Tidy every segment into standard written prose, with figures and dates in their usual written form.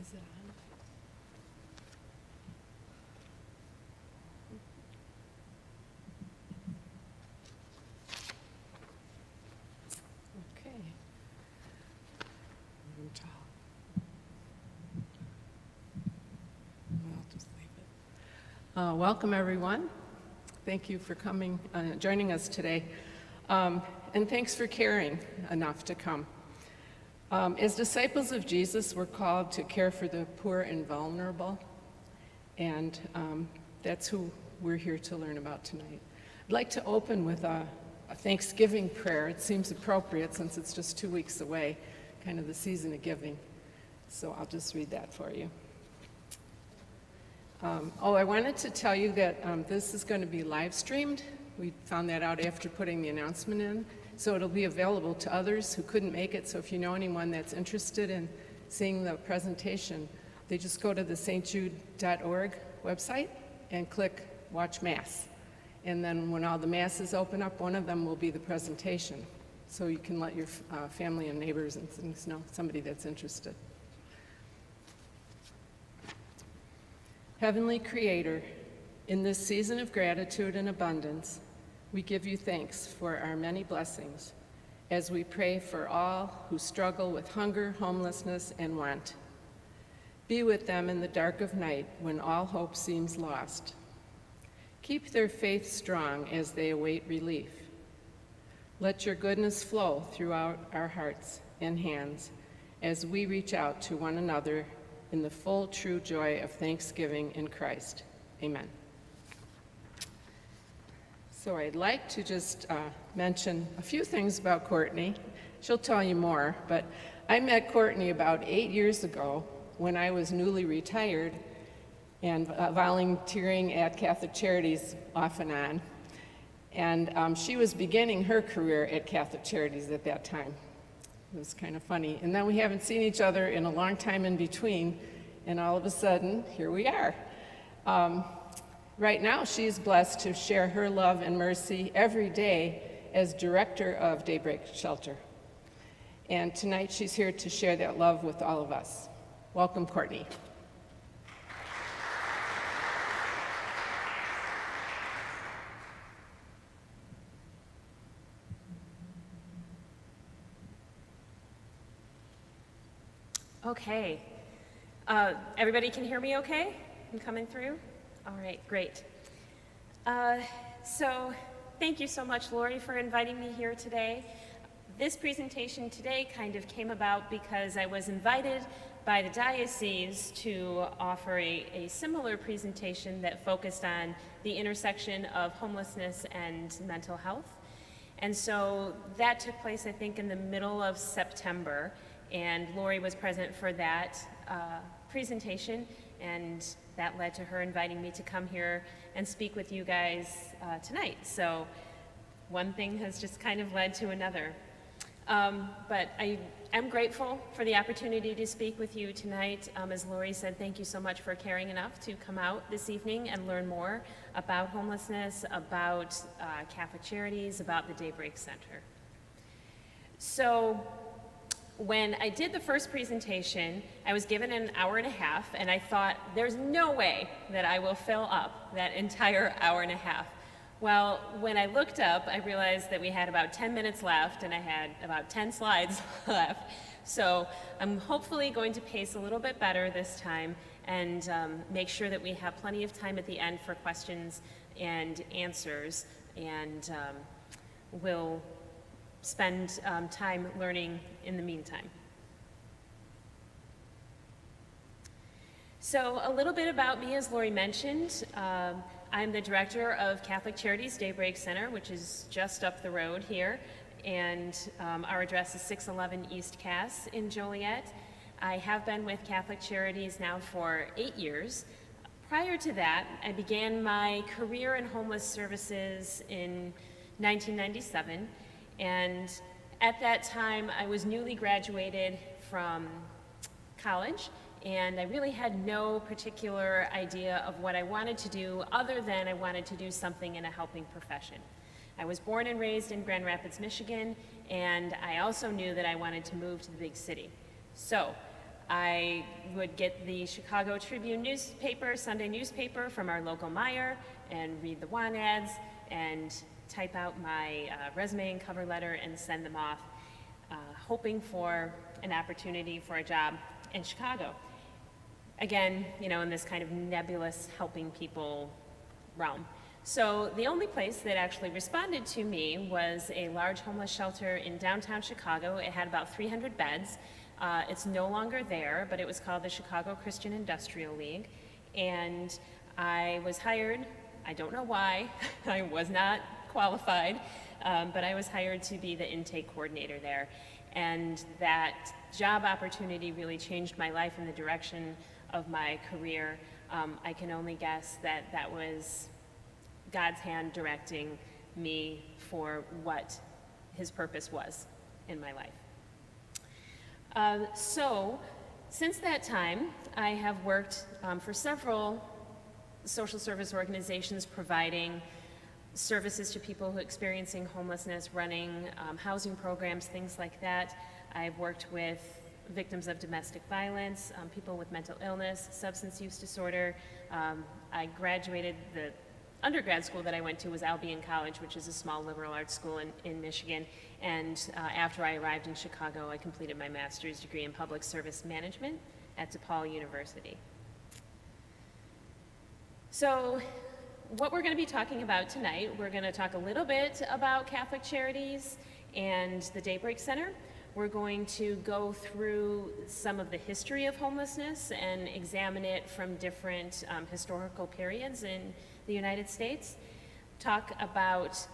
Is it on? Okay. I'm tall. I'll just leave it. Welcome, everyone. Thank you for coming, joining us today. And thanks for caring enough to come. As disciples of Jesus, we're called to care for the poor and vulnerable, and that's who we're here to learn about tonight. I'd like to open with a Thanksgiving prayer. It seems appropriate since it's just 2 weeks away, kind of the season of giving. So I'll just read that for you. I wanted to tell you that this is going to be live streamed. We found that out after putting the announcement in. So it'll be available to others who couldn't make it. So if you know anyone that's interested in seeing the presentation, they just go to the stjude.org website and click Watch Mass. And then when all the masses open up, one of them will be the presentation. So you can let your family and neighbors and things know, somebody that's interested. Heavenly Creator, in this season of gratitude and abundance, we give you thanks for our many blessings as we pray for all who struggle with hunger, homelessness, and want. Be with them in the dark of night when all hope seems lost. Keep their faith strong as they await relief. Let your goodness flow throughout our hearts and hands as we reach out to one another in the full, true joy of thanksgiving in Christ. Amen. So I'd like to just mention a few things about Courtney. She'll tell you more, but I met Courtney about 8 years ago when I was newly retired and volunteering at Catholic Charities off and on. And she was beginning her career at Catholic Charities at that time. It was kind of funny. And then we haven't seen each other in a long time in between, and all of a sudden, here we are. Right now, she's blessed to share her love and mercy every day as director of Daybreak Shelter. And tonight, she's here to share that love with all of us. Welcome, Courtney. Okay. Everybody can hear me okay? I'm coming through? All right, great. So thank you so much, Lori, for inviting me here today. This presentation today kind of came about because I was invited by the diocese to offer a similar presentation that focused on the intersection of homelessness and mental health. And so that took place, I think, in the middle of September, and Lori was present for that presentation, and that led to her inviting me to come here and speak with you guys tonight. So one thing has just kind of led to another. But I am grateful for the opportunity to speak with you tonight. As Lori said, thank you so much for caring enough to come out this evening and learn more about homelessness, about Catholic Charities, about the Daybreak Center. So when I did the first presentation, I was given an hour and a half, and I thought, there's no way that I will fill up that entire hour and a half. Well, when I looked up, I realized that we had about 10 minutes left, and I had about 10 slides left. So I'm hopefully going to pace a little bit better this time and make sure that we have plenty of time at the end for questions and answers, and we'll spend time learning in the meantime. So a little bit about me, as Lori mentioned. I'm the director of Catholic Charities Daybreak Center, which is just up the road here, and our address is 611 East Cass in Joliet. I have been with Catholic Charities now for 8 years. Prior to that, I began my career in homeless services in 1997. And at that time, I was newly graduated from college, and I really had no particular idea of what I wanted to do other than I wanted to do something in a helping profession. I was born and raised in Grand Rapids, Michigan, and I also knew that I wanted to move to the big city. So I would get the Chicago Tribune newspaper, Sunday newspaper from our local Meijer, and read the want ads and type out my resume and cover letter and send them off, hoping for an opportunity for a job in Chicago. Again, in this kind of nebulous helping people realm. So the only place that actually responded to me was a large homeless shelter in downtown Chicago. It had about 300 beds. It's no longer there, but it was called the Chicago Christian Industrial League. And I was hired, I don't know why, I was not qualified, but I was hired to be the intake coordinator there. And that job opportunity really changed my life in the direction of my career. I can only guess that that was God's hand directing me for what his purpose was in my life. So since that time, I have worked for several social service organizations providing services to people who are experiencing homelessness, running housing programs, things like that. I've worked with victims of domestic violence, people with mental illness, substance use disorder. I graduated, the undergrad school that I went to was Albion College, which is a small liberal arts school in Michigan. And after I arrived in Chicago, I completed my master's degree in public service management at DePaul University. So what we're going to be talking about tonight, we're going to talk a little bit about Catholic Charities and the Daybreak Center. We're going to go through some of the history of homelessness and examine it from different historical periods in the United States. Talk about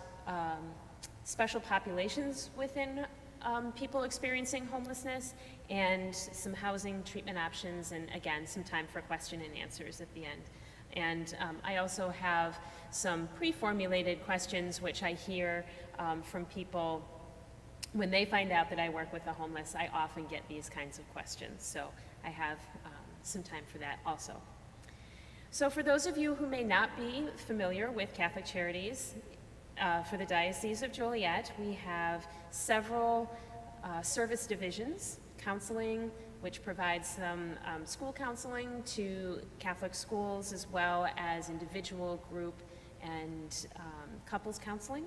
special populations within people experiencing homelessness and some housing treatment options, and again, some time for question and answers at the end. And I also have some pre-formulated questions which I hear from people when they find out that I work with the homeless. I often get these kinds of questions, so I have some time for that also. So for those of you who may not be familiar with Catholic Charities, for the Diocese of Joliet, we have several service divisions: counseling, which provides some school counseling to Catholic schools, as well as individual, group, and couples counseling.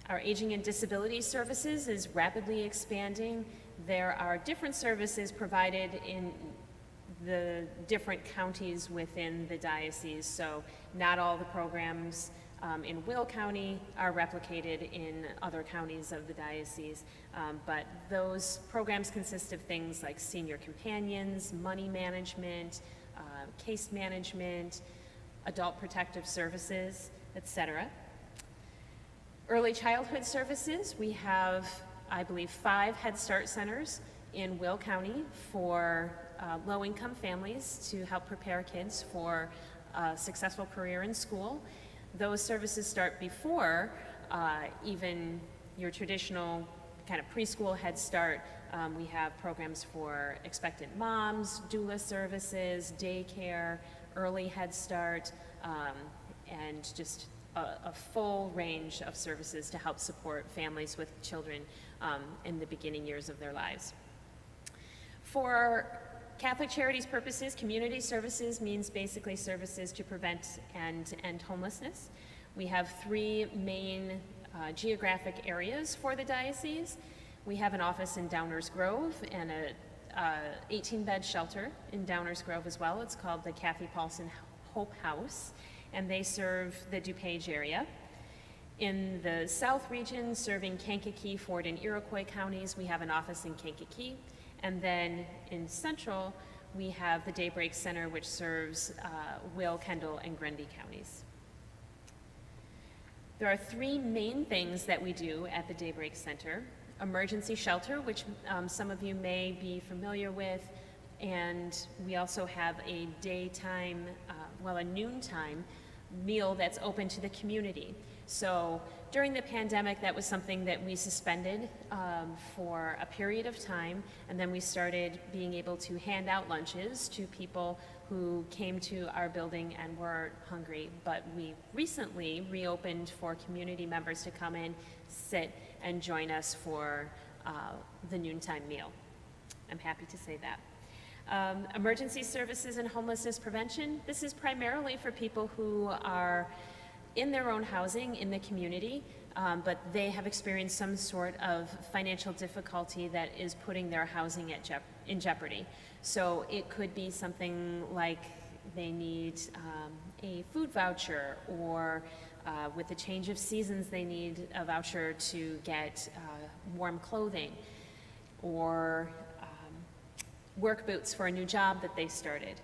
Our aging and disability services is rapidly expanding. There are different services provided in the different counties within the diocese, so not all the programs in Will County are replicated in other counties of the diocese, but those programs consist of things like senior companions, money management, case management, adult protective services, etc. Early childhood services, we have, I believe, 5 Head Start centers in Will County for low-income families to help prepare kids for a successful career in school. Those services start before even your traditional kind of preschool Head Start. We have programs for expectant moms, doula services, daycare, early Head Start, and just a full range of services to help support families with children in the beginning years of their lives. For Catholic Charities purposes, community services means basically services to prevent and end homelessness. We have 3 main geographic areas for the diocese. We have an office in Downers Grove and a 18-bed shelter in Downers Grove as well. It's called the Kathy Paulson Hope House, and they serve the DuPage area. In the South region, serving Kankakee, Ford, and Iroquois counties, we have an office in Kankakee. And then in Central, we have the Daybreak Center, which serves Will, Kendall, and Grundy counties. There are 3 main things that we do at the Daybreak Center: emergency shelter, which some of you may be familiar with, and we also have a daytime, a noontime meal that's open to the community. So during the pandemic, that was something that we suspended for a period of time, and then we started being able to hand out lunches to people who came to our building and were hungry. But we recently reopened for community members to come in, sit, and join us for the noontime meal. I'm happy to say that. Emergency services and homelessness prevention. This is primarily for people who are in their own housing in the community, but they have experienced some sort of financial difficulty that is putting their housing in jeopardy. So it could be something like they need a food voucher, or with the change of seasons they need a voucher to get warm clothing, or work boots for a new job that they started.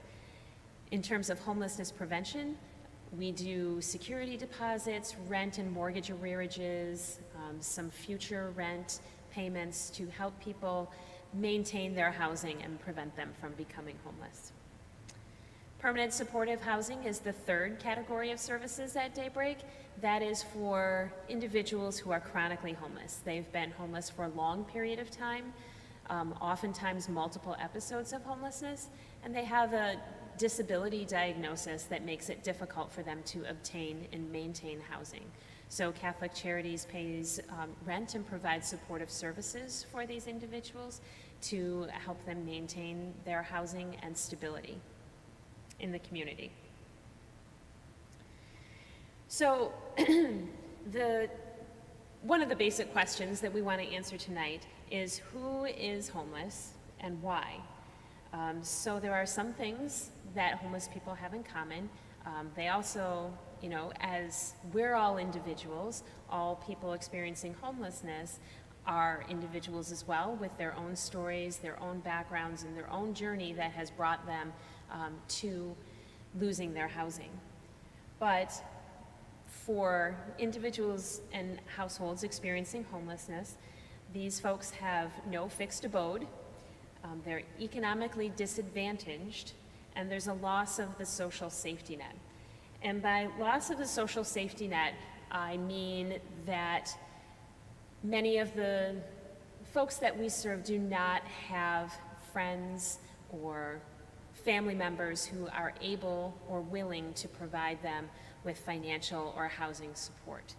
In terms of homelessness prevention, we do security deposits, rent and mortgage arrearages, some future rent payments to help people maintain their housing and prevent them from becoming homeless. Permanent supportive housing is the third category of services at Daybreak. That is for individuals who are chronically homeless. They've been homeless for a long period of time, oftentimes multiple episodes of homelessness, and they have a disability diagnosis that makes it difficult for them to obtain and maintain housing. So Catholic Charities pays rent and provides supportive services for these individuals to help them maintain their housing and stability in the community. So one of the basic questions that we want to answer tonight is, who is homeless and why? So there are some things that homeless people have in common. They also, as we're all individuals, all people experiencing homelessness are individuals as well, with their own stories, their own backgrounds, and their own journey that has brought them to losing their housing. But for individuals and households experiencing homelessness, these folks have no fixed abode, they're economically disadvantaged, and there's a loss of the social safety net. And by loss of the social safety net, I mean that many of the folks that we serve do not have friends or family members who are able or willing to provide them with financial or housing support.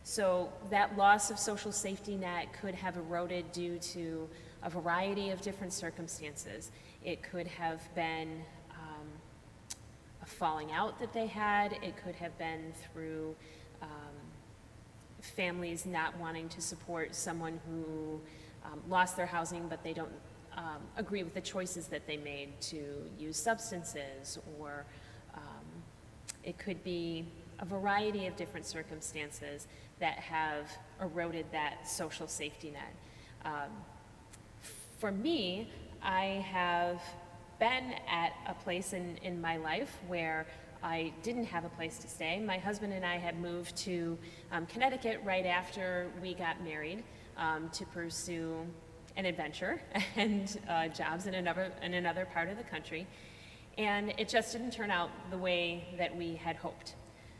So that loss of social safety net could have eroded due to a variety of different circumstances. It could have been a falling out that they had. It could have been through families not wanting to support someone who lost their housing, but they don't agree with the choices that they made to use substances, or it could be a variety of different circumstances that have eroded that social safety net. For me, I have been at a place in my life where I didn't have a place to stay. My husband and I had moved to Connecticut right after we got married to pursue an adventure and jobs in another part of the country. And it just didn't turn out the way that we had hoped.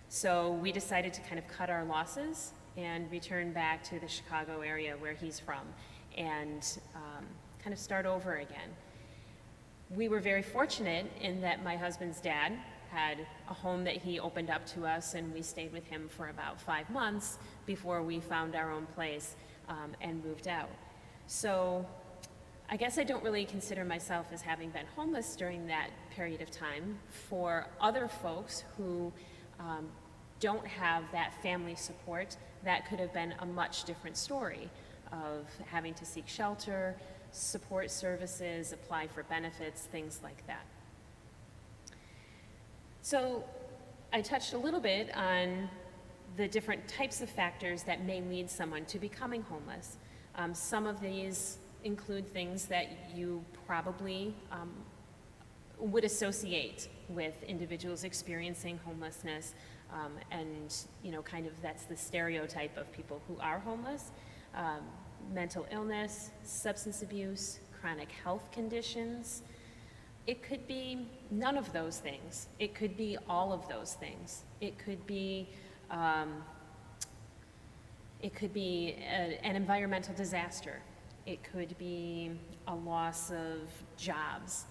So we decided to kind of cut our losses and return back to the Chicago area where he's from, and kind of start over again. We were very fortunate in that my husband's dad had a home that he opened up to us, and we stayed with him for about 5 months before we found our own place and moved out. So I guess I don't really consider myself as having been homeless during that period of time. For other folks who don't have that family support, that could have been a much different story of having to seek shelter, support services, apply for benefits, things like that. So I touched a little bit on the different types of factors that may lead someone to becoming homeless. Some of these include things that you probably would associate with individuals experiencing homelessness, and kind of that's the stereotype of people who are homeless. Mental illness, substance abuse, chronic health conditions. It could be none of those things. It could be all of those things. It could be an environmental disaster. It could be a loss of jobs,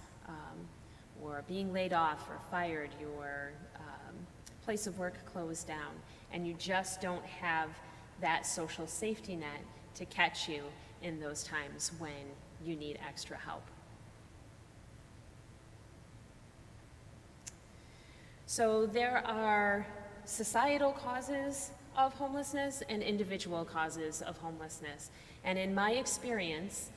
or being laid off or fired, your place of work closed down, and you just don't have that social safety net to catch you in those times when you need extra help. So there are societal causes of homelessness and individual causes of homelessness. And in my experience,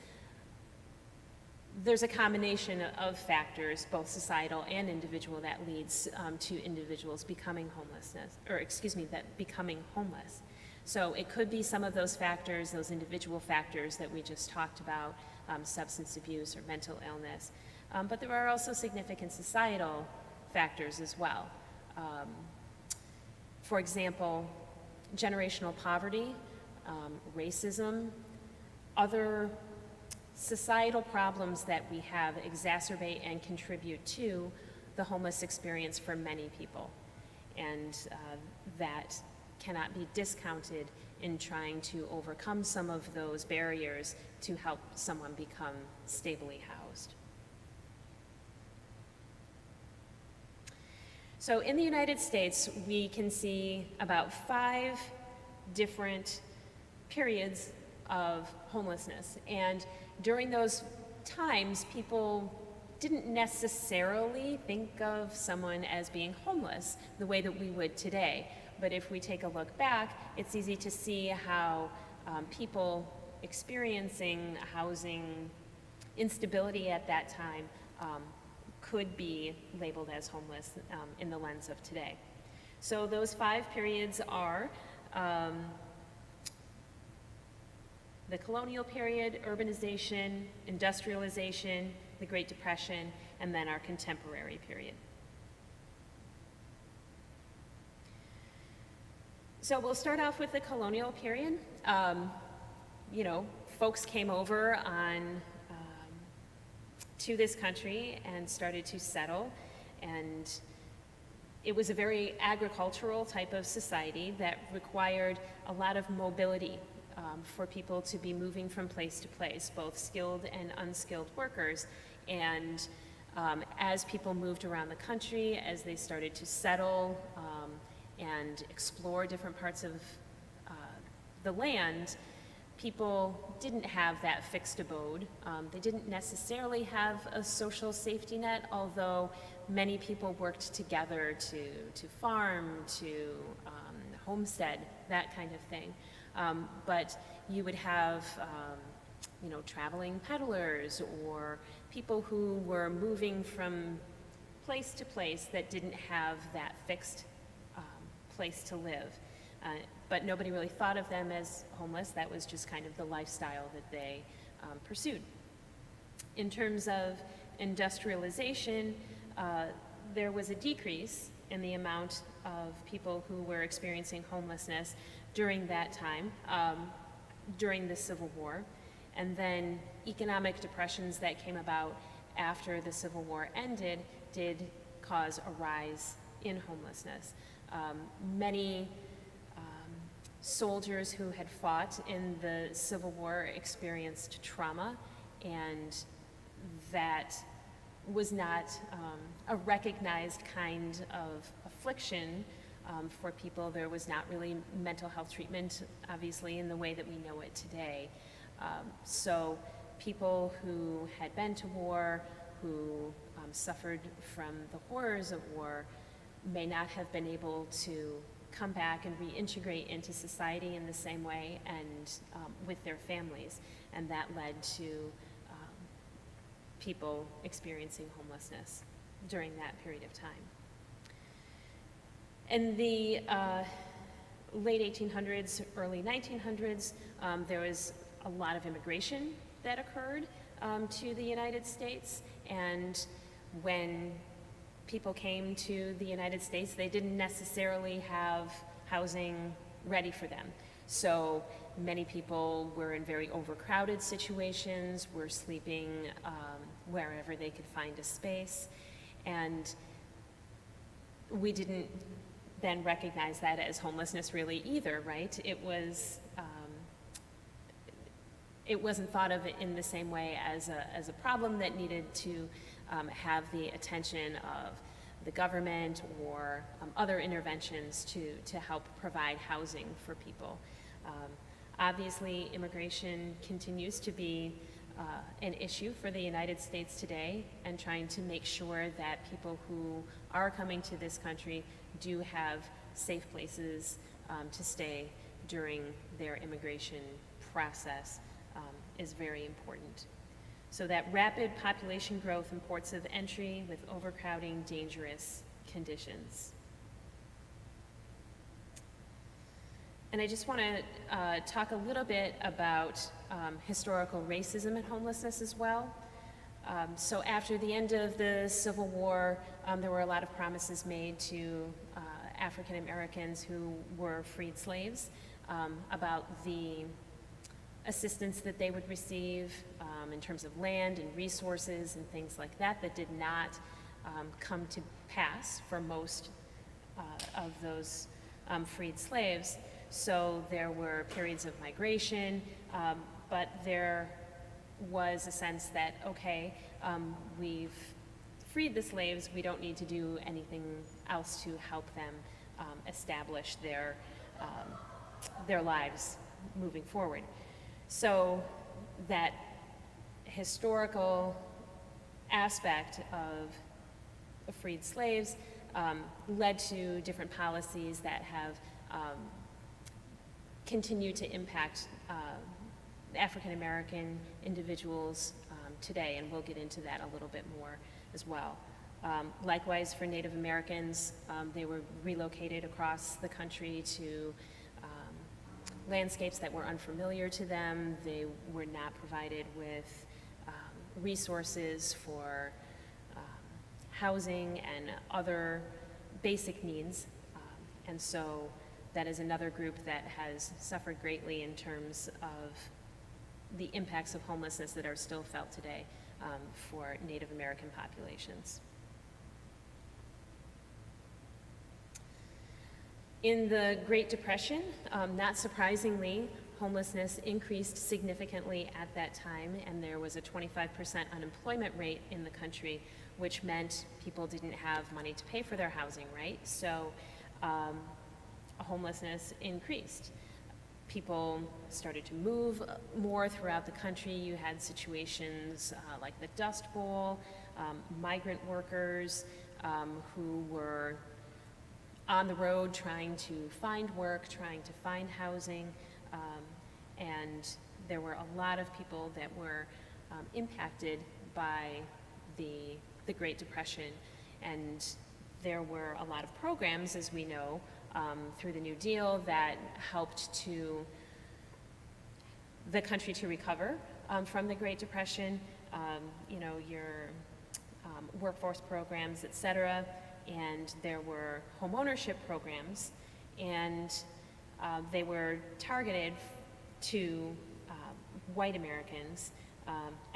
there's a combination of factors, both societal and individual, that leads to individuals becoming becoming homeless. So it could be some of those factors, those individual factors that we just talked about, substance abuse or mental illness. But there are also significant societal factors as well. For example, generational poverty, racism, other societal problems that we have exacerbate and contribute to the homeless experience for many people. And that cannot be discounted in trying to overcome some of those barriers to help someone become stably housed. So in the United States, we can see about 5 different periods of homelessness. And during those times, people didn't necessarily think of someone as being homeless the way that we would today. But if we take a look back, it's easy to see how people experiencing housing instability at that time could be labeled as homeless in the lens of today. So those 5 periods are the colonial period, urbanization, industrialization, the Great Depression, and then our contemporary period. So we'll start off with the colonial period. Folks came over to this country and started to settle, and it was a very agricultural type of society that required a lot of mobility for people to be moving from place to place, both skilled and unskilled workers. And as people moved around the country, as they started to settle and explore different parts of the land, people didn't have that fixed abode. They didn't necessarily have a social safety net, although many people worked together to farm, to homestead, that kind of thing. But you would have traveling peddlers or people who were moving from place to place that didn't have that fixed place to live. But nobody really thought of them as homeless. That was just kind of the lifestyle that they pursued. In terms of industrialization, there was a decrease in the amount of people who were experiencing homelessness during that time, during the Civil War. And then economic depressions that came about after the Civil War ended did cause a rise in homelessness. Many soldiers who had fought in the Civil War experienced trauma, and that was not a recognized kind of affliction for people. There was not really mental health treatment, obviously, in the way that we know it today. So people who had been to war, who suffered from the horrors of war, may not have been able to come back and reintegrate into society in the same way and with their families. And that led to people experiencing homelessness during that period of time. In the late 1800s, early 1900s, there was a lot of immigration that occurred to the United States. And when people came to the United States, they didn't necessarily have housing ready for them. So many people were in very overcrowded situations, were sleeping wherever they could find a space. And we didn't then recognize that as homelessness really either, right? It wasn't thought of in the same way as a problem that needed to have the attention of the government or other interventions to help provide housing for people. Obviously, immigration continues to be an issue for the United States today, and trying to make sure that people who are coming to this country do have safe places to stay during their immigration process is very important. So that rapid population growth in ports of entry with overcrowding, dangerous conditions. And I just want to talk a little bit about historical racism and homelessness as well. So after the end of the Civil War, there were a lot of promises made to African Americans who were freed slaves about the assistance that they would receive in terms of land and resources and things like that, that did not come to pass for most of those freed slaves. So there were periods of migration, but there was a sense that, okay, we've freed the slaves, we don't need to do anything else to help them establish their lives moving forward. So that historical aspect of freed slaves led to different policies that have continued to impact African American individuals today, and we'll get into that a little bit more as well. Likewise, for Native Americans, they were relocated across the country to landscapes that were unfamiliar to them. They were not provided with resources for housing and other basic needs. And so that is another group that has suffered greatly in terms of the impacts of homelessness that are still felt today for Native American populations. In the Great Depression, not surprisingly, homelessness increased significantly at that time, and there was a 25% unemployment rate in the country, which meant people didn't have money to pay for their housing, right? So homelessness increased. People started to move more throughout the country. You had situations like the Dust Bowl, migrant workers who were on the road trying to find work, trying to find housing, and there were a lot of people that were impacted by the Great Depression, and there were a lot of programs, as we know, through the New Deal that helped the country to recover from the Great Depression, you know, your workforce programs, et cetera. And there were home ownership programs, and they were targeted to white Americans.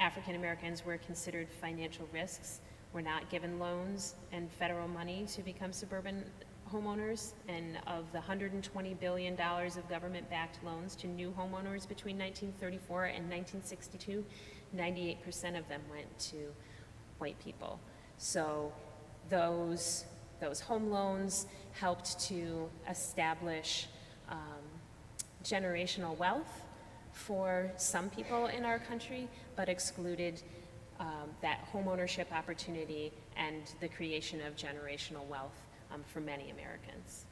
African Americans were considered financial risks, were not given loans and federal money to become suburban homeowners. And of the $120 billion of government-backed loans to new homeowners between 1934 and 1962, 98% of them went to white people. So those home loans helped to establish generational wealth for some people in our country, but excluded that home ownership opportunity and the creation of generational wealth for many Americans.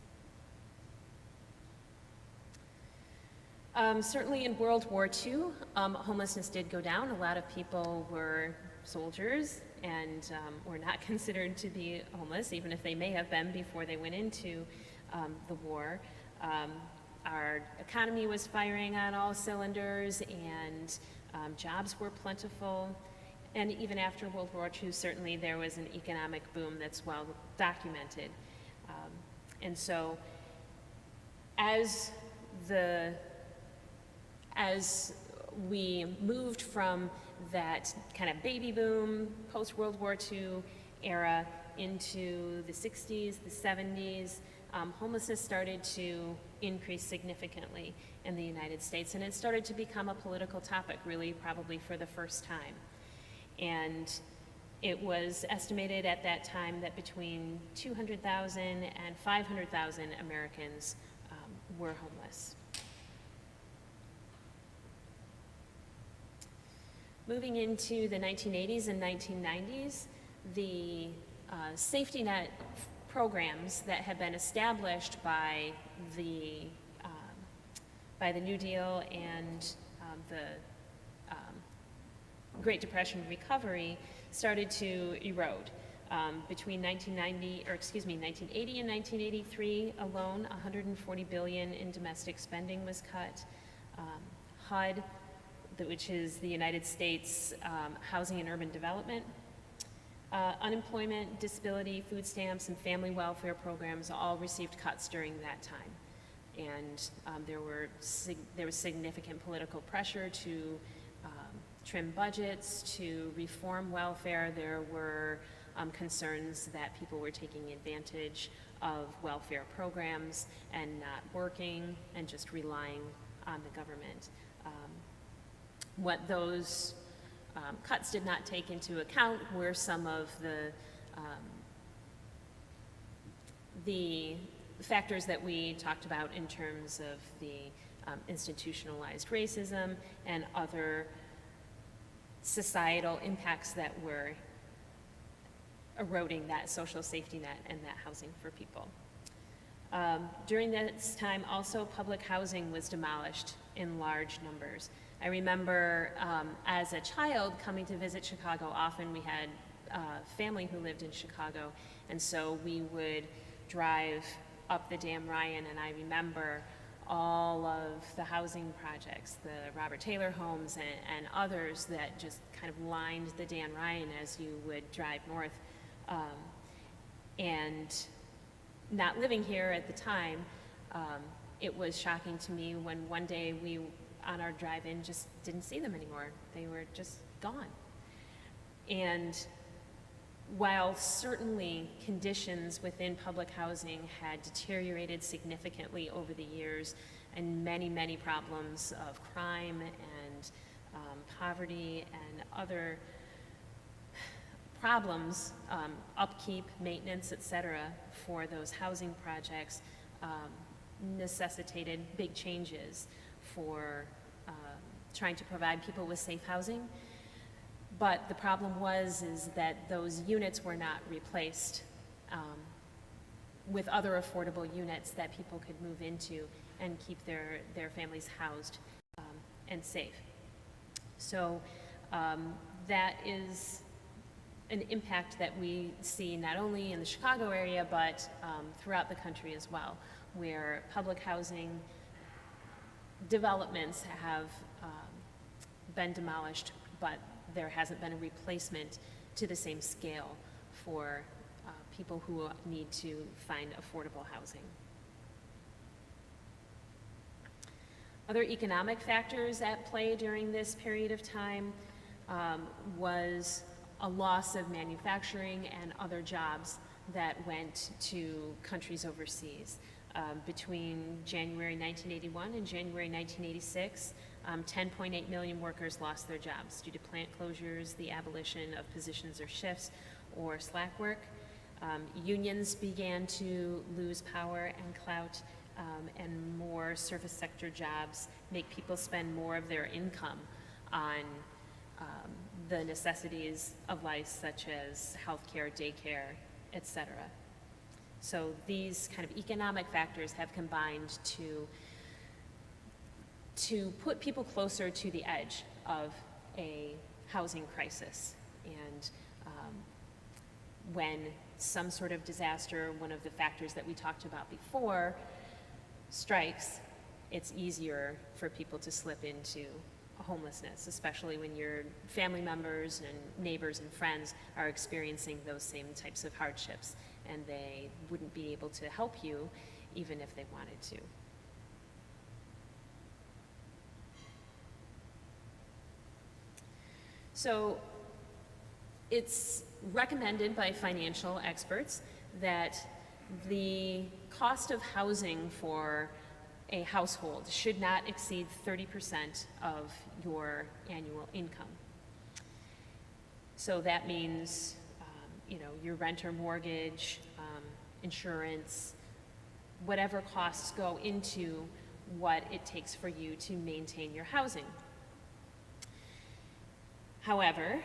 Certainly in World War II, homelessness did go down. A lot of people were soldiers and were not considered to be homeless, even if they may have been before they went into the war. Our economy was firing on all cylinders, and jobs were plentiful. And even after World War II, certainly there was an economic boom that's well documented. And so as we moved from that kind of baby boom, post-World War II era into the 60s, the 70s, homelessness started to increase significantly in the United States, and it started to become a political topic, really, probably for the first time. And it was estimated at that time that between 200,000 and 500,000 Americans were homeless. Moving into the 1980s and 1990s, the safety net programs that had been established by the New Deal and the Great Depression recovery started to erode. Between 1980 and 1983 alone, $140 billion in domestic spending was cut. HUD, which is the United States Housing and Urban Development, unemployment, disability, food stamps, and family welfare programs all received cuts during that time. And there was significant political pressure to trim budgets, to reform welfare. There were concerns that people were taking advantage of welfare programs and not working and just relying on the government. What those cuts did not take into account were some of the factors that we talked about in terms of the institutionalized racism and other societal impacts that were eroding that social safety net and that housing for people. During this time, also, public housing was demolished in large numbers. I remember as a child coming to visit Chicago often. We had family who lived in Chicago, and so we would drive up the Dan Ryan, and I remember all of the housing projects, the Robert Taylor homes and others that just kind of lined the Dan Ryan as you would drive north. And not living here at the time, it was shocking to me when one day we, on our drive-in, just didn't see them anymore. They were just gone. And while certainly conditions within public housing had deteriorated significantly over the years, and many problems of crime and poverty and other problems, upkeep, maintenance, etc., for those housing projects necessitated big changes for trying to provide people with safe housing. But the problem is that those units were not replaced with other affordable units that people could move into and keep their families housed and safe. So that is an impact that we see not only in the Chicago area, but throughout the country as well, where public housing developments have been demolished, but there hasn't been a replacement to the same scale for people who need to find affordable housing. Other economic factors at play during this period of time was a loss of manufacturing and other jobs that went to countries overseas. Between January 1981 and January 1986, 10.8 million workers lost their jobs due to plant closures, the abolition of positions or shifts, or slack work. Unions began to lose power and clout, and more service sector jobs make people spend more of their income on the necessities of life, such as healthcare, daycare, etc. So these kind of economic factors have combined to put people closer to the edge of a housing crisis. And when some sort of disaster, one of the factors that we talked about before, strikes, it's easier for people to slip into homelessness, especially when your family members and neighbors and friends are experiencing those same types of hardships, and they wouldn't be able to help you even if they wanted to. So it's recommended by financial experts that the cost of housing for a household should not exceed 30% of your annual income. So that means, your rent or mortgage, insurance, whatever costs go into what it takes for you to maintain your housing. However,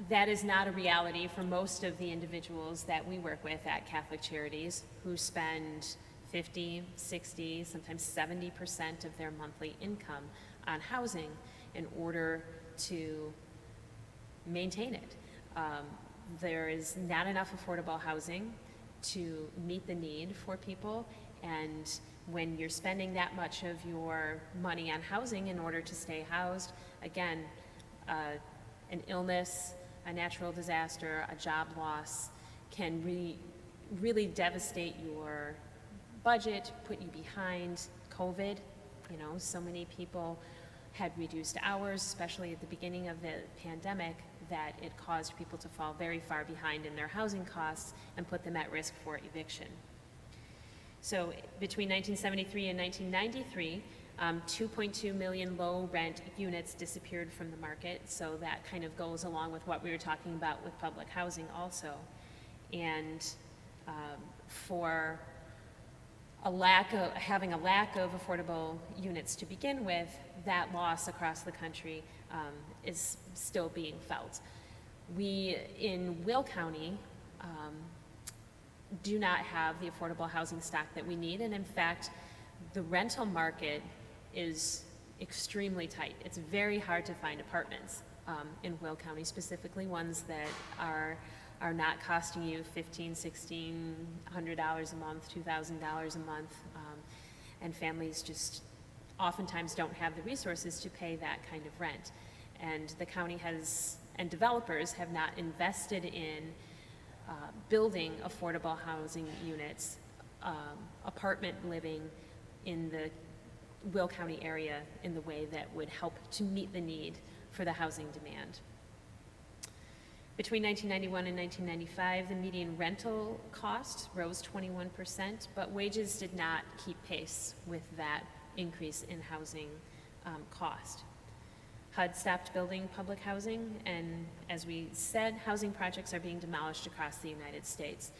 that is not a reality for most of the individuals that we work with at Catholic Charities who spend 50, 60, sometimes 70% of their monthly income on housing in order to maintain it. There is not enough affordable housing to meet the need for people, and when you're spending that much of your money on housing in order to stay housed, again, an illness, a natural disaster, a job loss can really devastate your budget, put you behind. COVID, so many people had reduced hours, especially at the beginning of the pandemic, that it caused people to fall very far behind in their housing costs and put them at risk for eviction. So between 1973 and 1993, 2.2 million low rent units disappeared from the market, so that kind of goes along with what we were talking about with public housing also. And for having a lack of affordable units to begin with, that loss across the country is still being felt. We in Will County do not have the affordable housing stock that we need, and in fact, the rental market is extremely tight. It's very hard to find apartments in Will County, specifically ones that are not costing you $1,500, $1,600 a month, $2,000 a month, and families just oftentimes don't have the resources to pay that kind of rent. And the county and developers have not invested in building affordable housing units, apartment living in the Will County area in the way that would help to meet the need for the housing demand. Between 1991 and 1995, the median rental cost rose 21%, but wages did not keep pace with that increase in housing cost. HUD stopped building public housing, and as we said, housing projects are being demolished across the United States.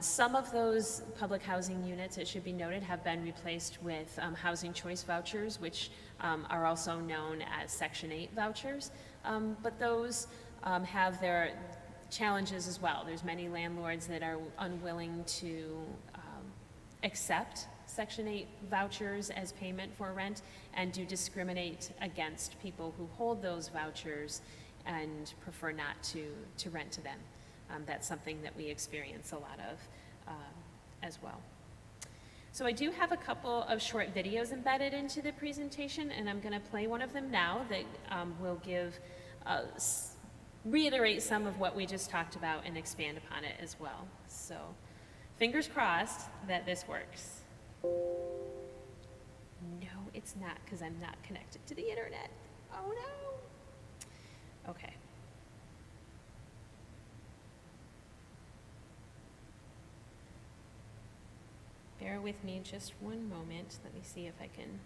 Some of those public housing units, it should be noted, have been replaced with housing choice vouchers, which are also known as Section 8 vouchers, but those have their challenges as well. There's many landlords that are unwilling to accept Section 8 vouchers as payment for rent and do discriminate against people who hold those vouchers and prefer not to rent to them. That's something that we experience a lot of as well. So I do have a couple of short videos embedded into the presentation, and I'm going to play one of them now that will reiterate some of what we just talked about and expand upon it as well. So fingers crossed that this works. No, it's not, because I'm not connected to the internet. Oh no. Okay. Bear with me just one moment. Let me see if I can.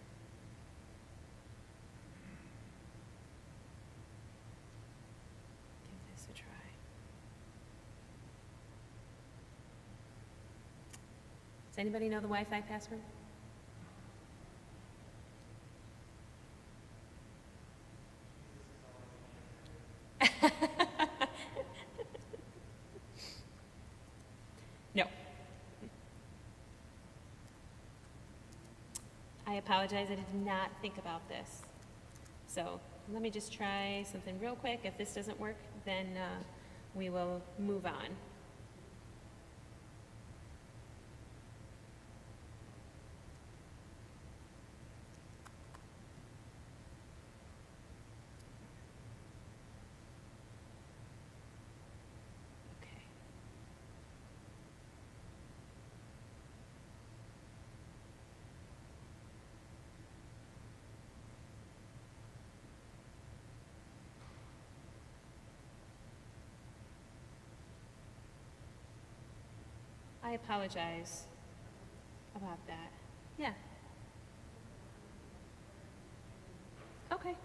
Give this a try. Does anybody know the Wi-Fi password? No. I apologize, I did not think about this. So let me just try something real quick. If this doesn't work, then we will move on. I apologize about that. Yeah. Okay.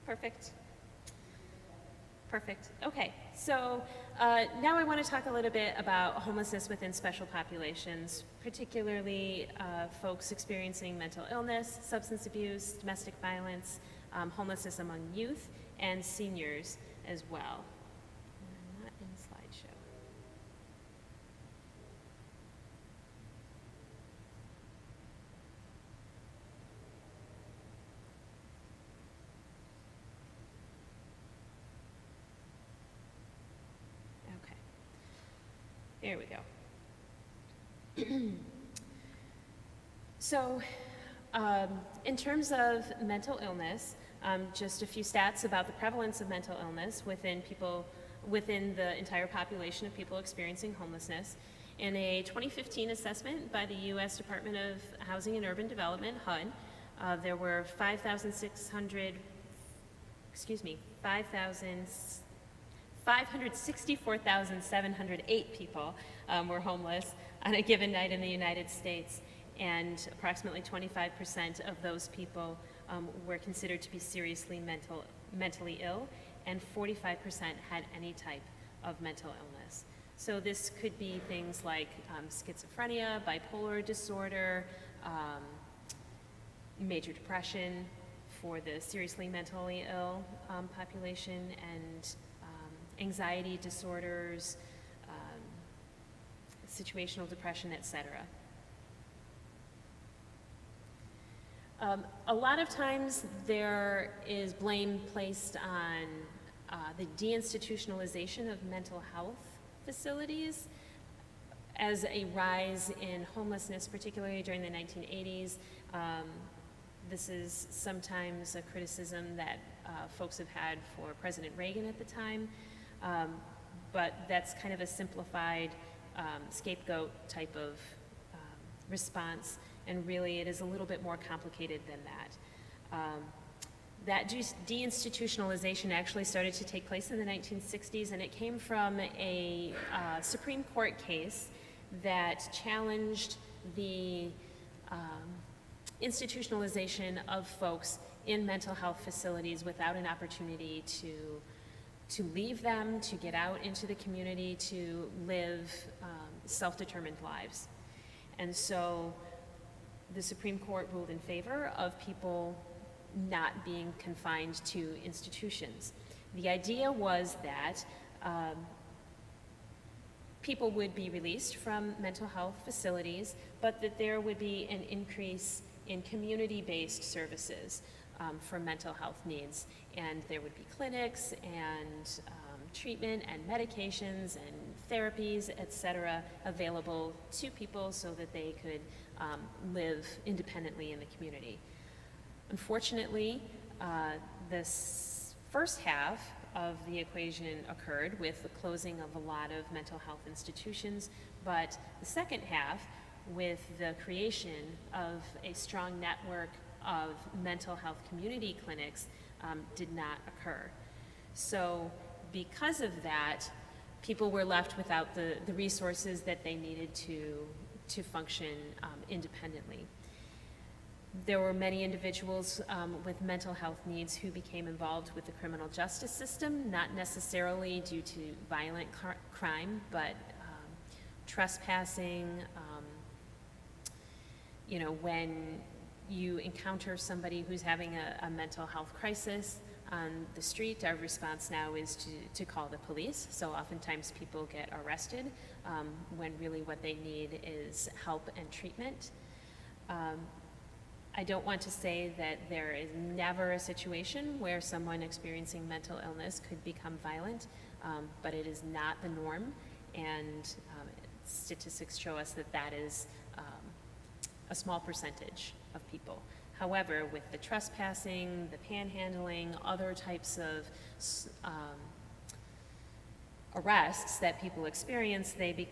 Perfect. Perfect. Okay. So now I want to talk a little bit about homelessness within special populations, particularly folks experiencing mental illness, substance abuse, domestic violence, homelessness among youth, and seniors as well. I'm not in the slideshow. Okay, there we go. So, in terms of mental illness, just a few stats about the prevalence of mental illness within the entire population of people experiencing homelessness. In a 2015 assessment by the U.S. Department of Housing and Urban Development, HUD, there were 564,708 people were homeless on a given night in the United States, and approximately 25% of those people were considered to be seriously mentally ill, and 45% had any type of mental illness. So this could be things like schizophrenia, bipolar disorder, major depression for the seriously mentally ill population, and anxiety disorders, situational depression, etc. A lot of times there is blame placed on the deinstitutionalization of mental health facilities as a rise in homelessness, particularly during the 1980s. This is sometimes a criticism that folks have had for President Reagan at the time, but that's kind of a simplified scapegoat type of response, and really it is a little bit more complicated than that. That deinstitutionalization actually started to take place in the 1960s, and it came from a Supreme Court case that challenged the institutionalization of folks in mental health facilities without an opportunity to leave them, to get out into the community, to live self-determined lives. And so the Supreme Court ruled in favor of people not being confined to institutions. The idea was that people would be released from mental health facilities, but that there would be an increase in community-based services for mental health needs. And there would be clinics and treatment and medications and therapies, et cetera, available to people so that they could live independently in the community. Unfortunately, this first half of the equation occurred with the closing of a lot of mental health institutions, but the second half, with the creation of a strong network of mental health community clinics, did not occur. So because of that, people were left without the resources that they needed to function independently. There were many individuals with mental health needs who became involved with the criminal justice system, not necessarily due to violent crime, but trespassing. When you encounter somebody who's having a mental health crisis on the street, our response now is to call the police. So oftentimes people get arrested when really what they need is help and treatment. I don't want to say that there is never a situation where someone experiencing mental illness could become violent, but it is not the norm, and statistics show us that that is a small percentage of people. However, with the trespassing, the panhandling, other types of arrests that people experience, they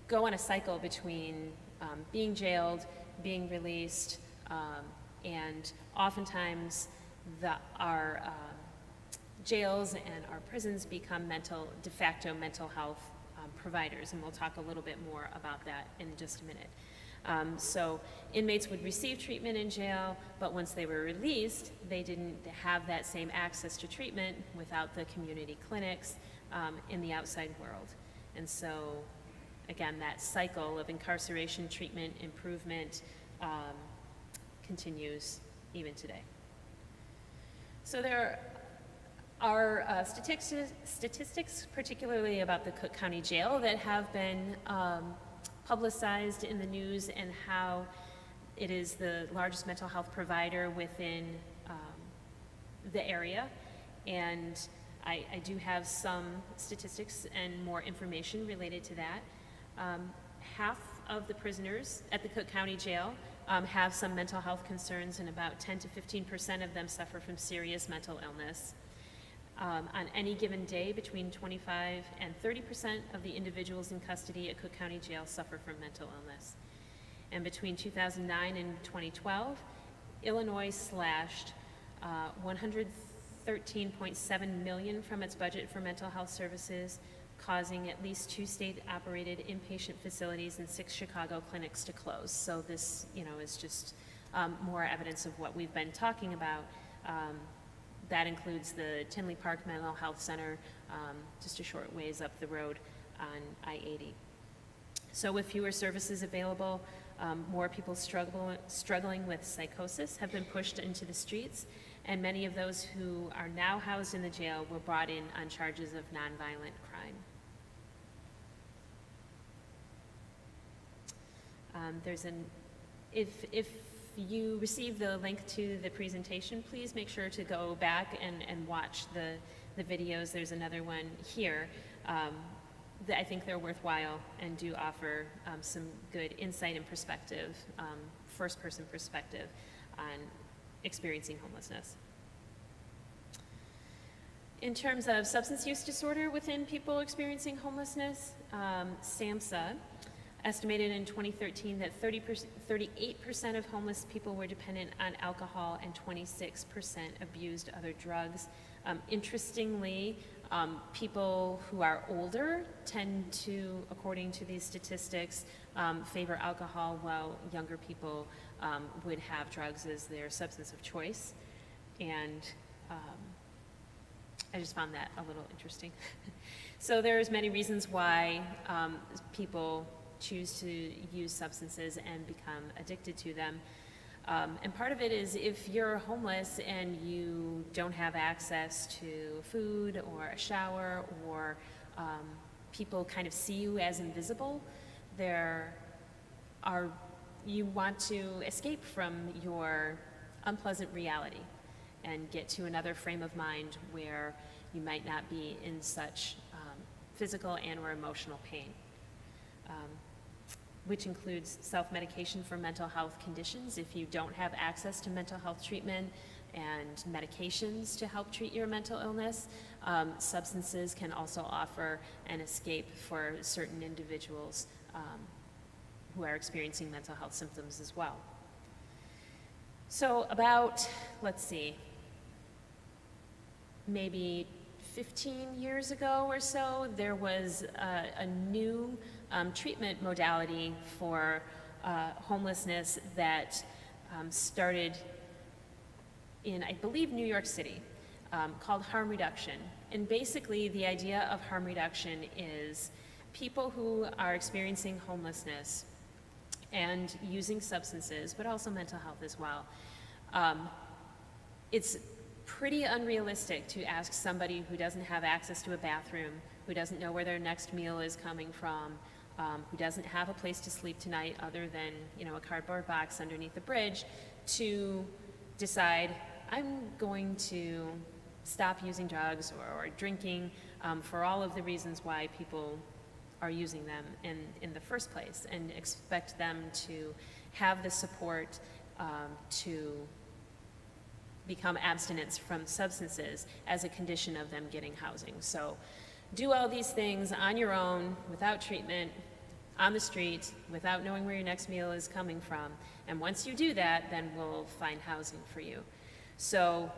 go on a cycle between being jailed, being released, and oftentimes our jails and our prisons become de facto mental health providers, and we'll talk a little bit more about that in just a minute. So inmates would receive treatment in jail, but once they were released, they didn't have that same access to treatment without the community clinics in the outside world. And so, again, that cycle of incarceration, treatment, improvement continues even today. So there are statistics, particularly about the Cook County Jail, that have been publicized in the news, and how it is the largest mental health provider within the area. And I do have some statistics and more information related to that. Half of the prisoners at the Cook County Jail have some mental health concerns, and about 10 to 15% of them suffer from serious mental illness. On any given day, between 25 and 30% of the individuals in custody at Cook County Jail suffer from mental illness. And between 2009 and 2012, Illinois slashed $113.7 million from its budget for mental health services, causing at least 2 state-operated inpatient facilities and 6 Chicago clinics to close. So this, is just more evidence of what we've been talking about. That includes the Tinley Park Mental Health Center, just a short ways up the road on I-80. So with fewer services available, more people struggling with psychosis have been pushed into the streets, and many of those who are now housed in the jail were brought in on charges of nonviolent crime. If you receive the link to the presentation, please make sure to go back and watch the videos. There's another one here. That I think they're worthwhile and do offer some good insight and perspective, first-person perspective on experiencing homelessness. In terms of substance use disorder within people experiencing homelessness, SAMHSA estimated in 2013 that 38% of homeless people were dependent on alcohol and 26% abused other drugs. Interestingly, people who are older tend to, according to these statistics, favor alcohol, while younger people would have drugs as their substance of choice. And I just found that a little interesting. So there's many reasons why people choose to use substances and become addicted to them. And part of it is, if you're homeless and you don't have access to food or a shower, or people kind of see you as invisible, you want to escape from your unpleasant reality and get to another frame of mind where you might not be in such physical and or emotional pain. Which includes self-medication for mental health conditions. If you don't have access to mental health treatment and medications to help treat your mental illness, substances can also offer an escape for certain individuals who are experiencing mental health symptoms as well. So about, maybe 15 years ago or so, there was a new treatment modality for homelessness that started in, I believe, New York City, called harm reduction. And basically, the idea of harm reduction is people who are experiencing homelessness and using substances, but also mental health as well. It's pretty unrealistic to ask somebody who doesn't have access to a bathroom, who doesn't know where their next meal is coming from, who doesn't have a place to sleep tonight other than, a cardboard box underneath the bridge, to decide, I'm going to stop using drugs or drinking for all of the reasons why people are using them in the first place, and expect them to have the support to become abstinent from substances as a condition of them getting housing. So do all these things on your own, without treatment, on the street, without knowing where your next meal is coming from. And once you do that, then we'll find housing for you. So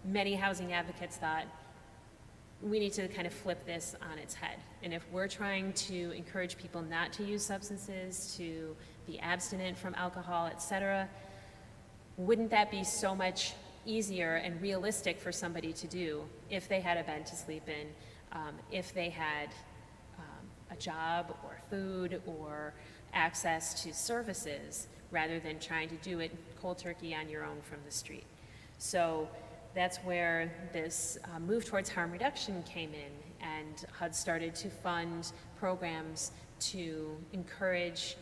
many housing advocates thought, we need to kind of flip this on its head. And if we're trying to encourage people not to use substances, to be abstinent from alcohol, etc., wouldn't that be so much easier and realistic for somebody to do if they had a bed to sleep in, if they had a job or food or access to services, rather than trying to do it cold turkey on your own from the street. So that's where this move towards harm reduction came in, and HUD started to fund programs to encourage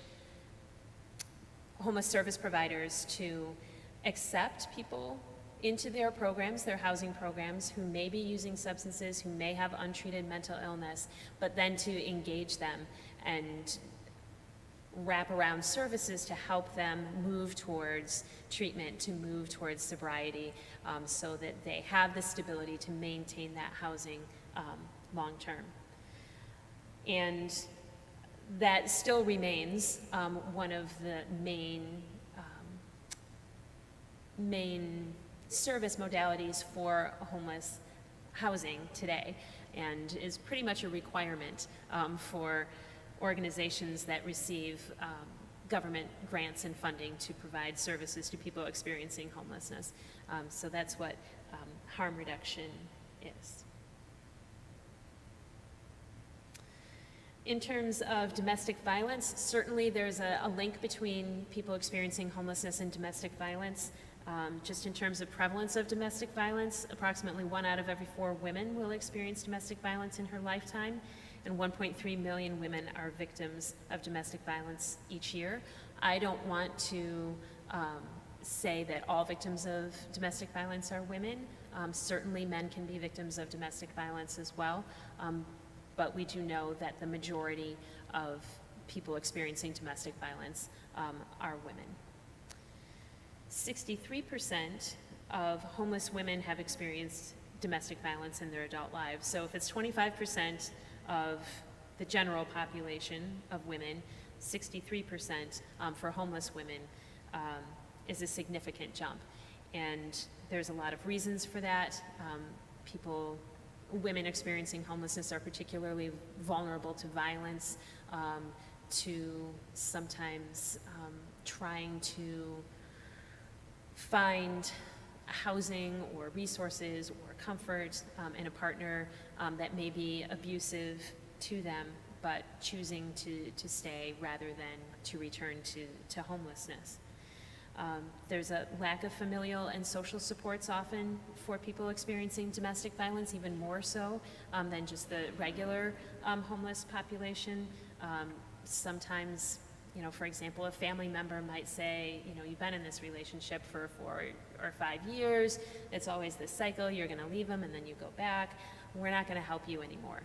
homeless service providers to accept people into their programs, their housing programs, who may be using substances, who may have untreated mental illness, but then to engage them and wrap around services to help them move towards treatment, to move towards sobriety, so that they have the stability to maintain that housing long term. And that still remains one of the main service modalities for homeless housing today, and is pretty much a requirement for organizations that receive government grants and funding to provide services to people experiencing homelessness. So that's what harm reduction is. In terms of domestic violence, certainly there's a link between people experiencing homelessness and domestic violence. Just in terms of prevalence of domestic violence, approximately 1 out of every 4 women will experience domestic violence in her lifetime, and 1.3 million women are victims of domestic violence each year. I don't want to say that all victims of domestic violence are women. Certainly men can be victims of domestic violence as well, but we do know that the majority of people experiencing domestic violence are women. 63% of homeless women have experienced domestic violence in their adult lives. So if it's 25% of the general population of women, 63% for homeless women is a significant jump. And there's a lot of reasons for that. Women experiencing homelessness are particularly vulnerable to violence, to sometimes trying to find housing or resources or comfort in a partner that may be abusive to them, but choosing to stay rather than to return to homelessness. There's a lack of familial and social supports often for people experiencing domestic violence, even more so than just the regular homeless population. Sometimes, for example, a family member might say, you've been in this relationship for 4 or 5 years, it's always this cycle, you're gonna leave them and then you go back, we're not gonna help you anymore.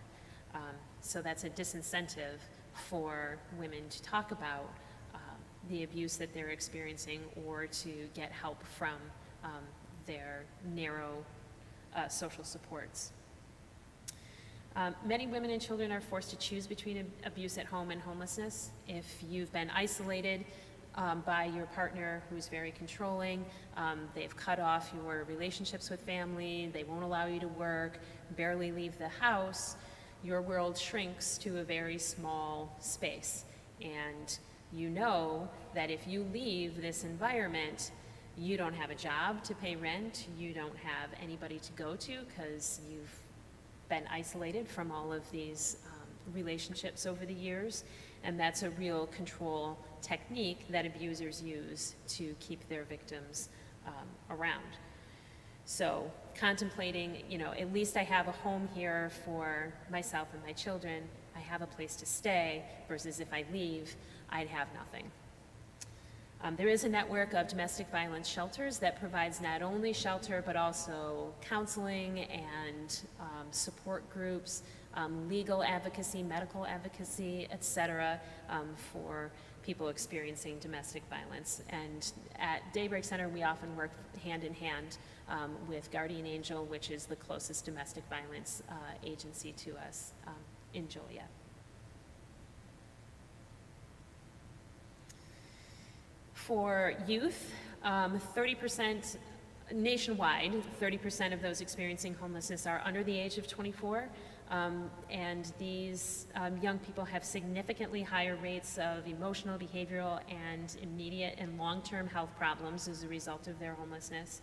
So that's a disincentive for women to talk about the abuse that they're experiencing, or to get help from their narrow social supports. Many women and children are forced to choose between abuse at home and homelessness. If you've been isolated by your partner who's very controlling, they've cut off your relationships with family, they won't allow you to work, barely leave the house, your world shrinks to a very small space. And you know that if you leave this environment, you don't have a job to pay rent, you don't have anybody to go to because you've been isolated from all of these relationships over the years, and that's a real control technique that abusers use to keep their victims around. So contemplating, at least I have a home here for myself and my children, I have a place to stay, versus if I leave, I'd have nothing. There is a network of domestic violence shelters that provides not only shelter, but also counseling and support groups, legal advocacy, medical advocacy, etc., for people experiencing domestic violence. And at Daybreak Center, we often work hand in hand with Guardian Angel, which is the closest domestic violence agency to us in Joliet. For youth, 30% nationwide, 30% of those experiencing homelessness are under the age of 24, and these young people have significantly higher rates of emotional, behavioral, and immediate and long-term health problems as a result of their homelessness.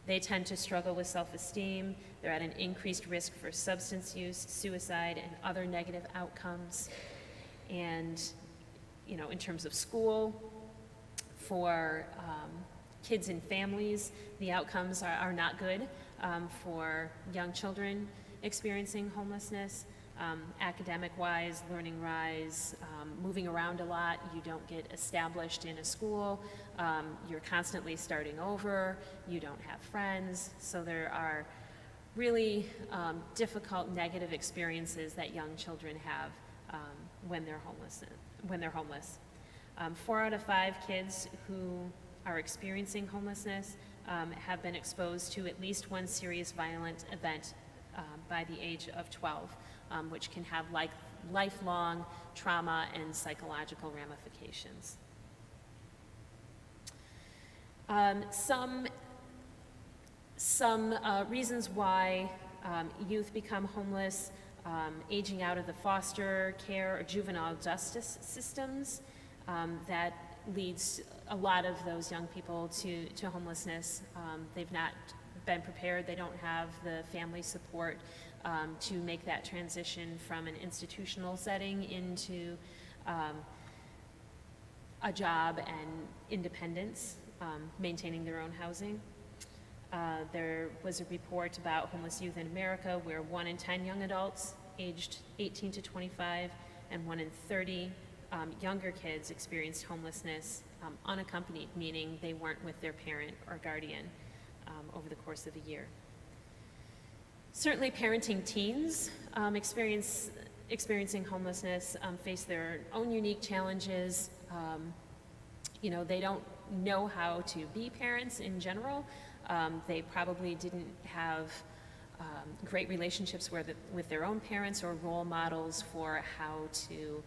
They tend to struggle with self-esteem. They're at an increased risk for substance use, suicide, and other negative outcomes. And, in terms of school, for kids and families, the outcomes are not good. for young children experiencing homelessness. Academic-wise, learning rise, moving around a lot, you don't get established in a school, you're constantly starting over, you don't have friends, so there are really difficult negative experiences that young children have when they're homeless. 4 out of 5 kids who are experiencing homelessness have been exposed to at least one serious violent event by the age of 12, which can have lifelong trauma and psychological ramifications. Some reasons why youth become homeless: aging out of the foster care or juvenile justice systems, that leads a lot of those young people to homelessness. They've not been prepared, they don't have the family support to make that transition from an institutional setting into a job and independence, maintaining their own housing. There was a report about homeless youth in America where 1 in 10 young adults aged 18 to 25 and 1 in 30 younger kids experienced homelessness unaccompanied, meaning they weren't with their parent or guardian over the course of a year. Certainly parenting teens experiencing homelessness face their own unique challenges. They don't know how to be parents in general. They probably didn't have great relationships with their own parents or role models for how to